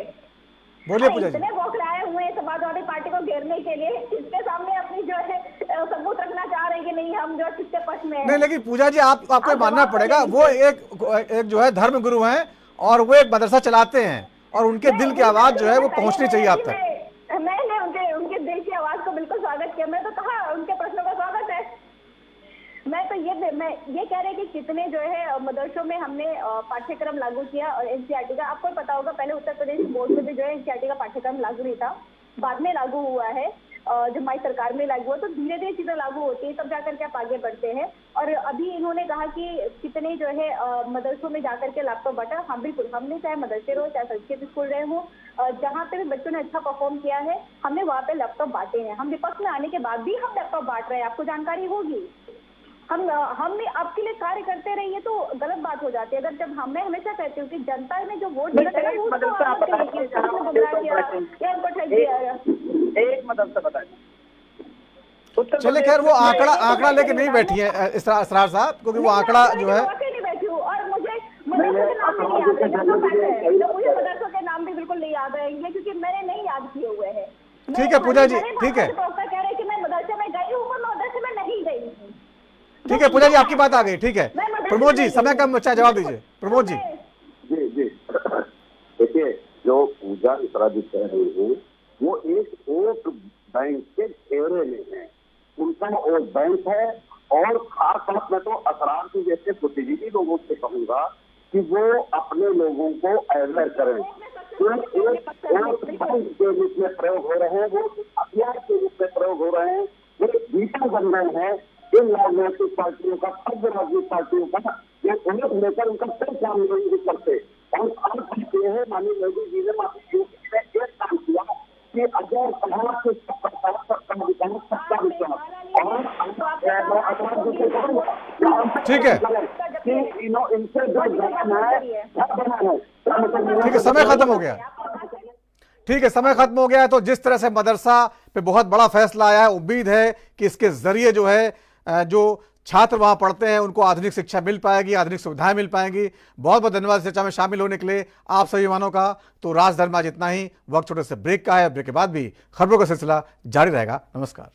बोलिए पूजा जी। इतने बौखलाए हुए हैं समाजवादी पार्टी को घेरने के लिए, इसके सामने अपनी जो है सबूत रखना चाह रहे हैं कि नहीं हम जो किसके पक्ष में हैं। नहीं, लेकिन पूजा जी आपको मानना पड़ेगा, वो एक जो है धर्म गुरु हैं और वो एक मदरसा चलाते हैं और उनके दिल की आवाज जो है वो पहुंचनी चाहिए आप तक। मैंने उनके दिल की आवाज को बिल्कुल स्वागत किया। मैं तो कहा उनके प्रश्नों का स्वागत है। मैं ये कह रही कि कितने जो है मदरसों में हमने पाठ्यक्रम लागू किया और NCERT का आपको पता होगा, पहले उत्तर प्रदेश बोर्ड में भी जो है NCERT का पाठ्यक्रम लागू नहीं था, बाद में लागू हुआ है। जब हमारी सरकार में लागू हुआ तो धीरे धीरे चीजें लागू होती है, तब जाकर के आप आगे बढ़ते हैं। और अभी इन्होंने कहा कि कितने जो है मदरसों में जाकर के लैपटॉप बांटा। हाँ बिल्कुल, हमने चाहे मदरसे रहो चाहे संस्कृत स्कूल रहे हो, जहाँ पे भी बच्चों ने अच्छा परफॉर्म किया है हमने वहाँ पे लैपटॉप बांटे हैं। हम विपक्ष में आने के बाद भी हम लैपटॉप बांट रहे हैं, आपको जानकारी होगी। हम आपके लिए कार्य करते रहिए तो गलत बात हो जाती है। अगर जब मैं हमेशा कहती हूँ कि जनता ने जो वोट दिया है वो एक मदरसा बताइए। चलिए खैर, वो आंकड़ा लेके नहीं बैठी है असरार साहब, क्योंकि वो आंकड़ा जो है नहीं बैठी हूँ और मुझे मदरसों के नाम भी बिल्कुल नहीं याद रहेंगे क्योंकि मैंने नहीं याद किए हुए हैं। ठीक है पूजा जी, ठीक है, कह रहे कि मैं मदरसे में गई हूँ पर मदरसे में नहीं गई हूँ। ठीक है पूजा जी, आपकी बात आ गई। ठीक है प्रमोद जी, समय कम बचा, जवाब दीजिए प्रमोद जी। जी देखिए, जो पूजा इसरा जी कह रही है वो एक वोट बैंक के घेरे में है, उनका वोट बैंक है। और खास तौर में तो असरार की जैसे बुद्धिजीवी लोगों से कहूंगा कि वो अपने लोगों को अवेयर करें। एक बैंक के रूप में प्रयोग हो रहे हैं, वो हथियार के रूप में प्रयोग हो रहे हैं, वो बीटा बन रहे हैं इन राजनीतिक पार्टियों का, सब राजनीतिक पार्टियों का, ये उन्हें लेकर उनका कोई काम नहीं करते। और अब ये है, माननीय मोदी जी ने एक काम किया कि अगर समाज के ठीक है, इनसे जो बना है ठीक है, समय खत्म हो गया। ठीक है, समय खत्म हो गया। तो जिस तरह से मदरसा पे बहुत बड़ा फैसला आया है, उम्मीद है कि इसके जरिए जो है जो छात्र वहां पढ़ते हैं उनको आधुनिक शिक्षा मिल पाएगी, आधुनिक सुविधाएं मिल पाएंगी। बहुत बहुत धन्यवाद चर्चा में शामिल होने के लिए आप सभी मेहमानों का। तो राजधर्म आज इतना ही। वक्त छोटे से ब्रेक का है, ब्रेक के बाद भी खबरों का सिलसिला जारी रहेगा। नमस्कार।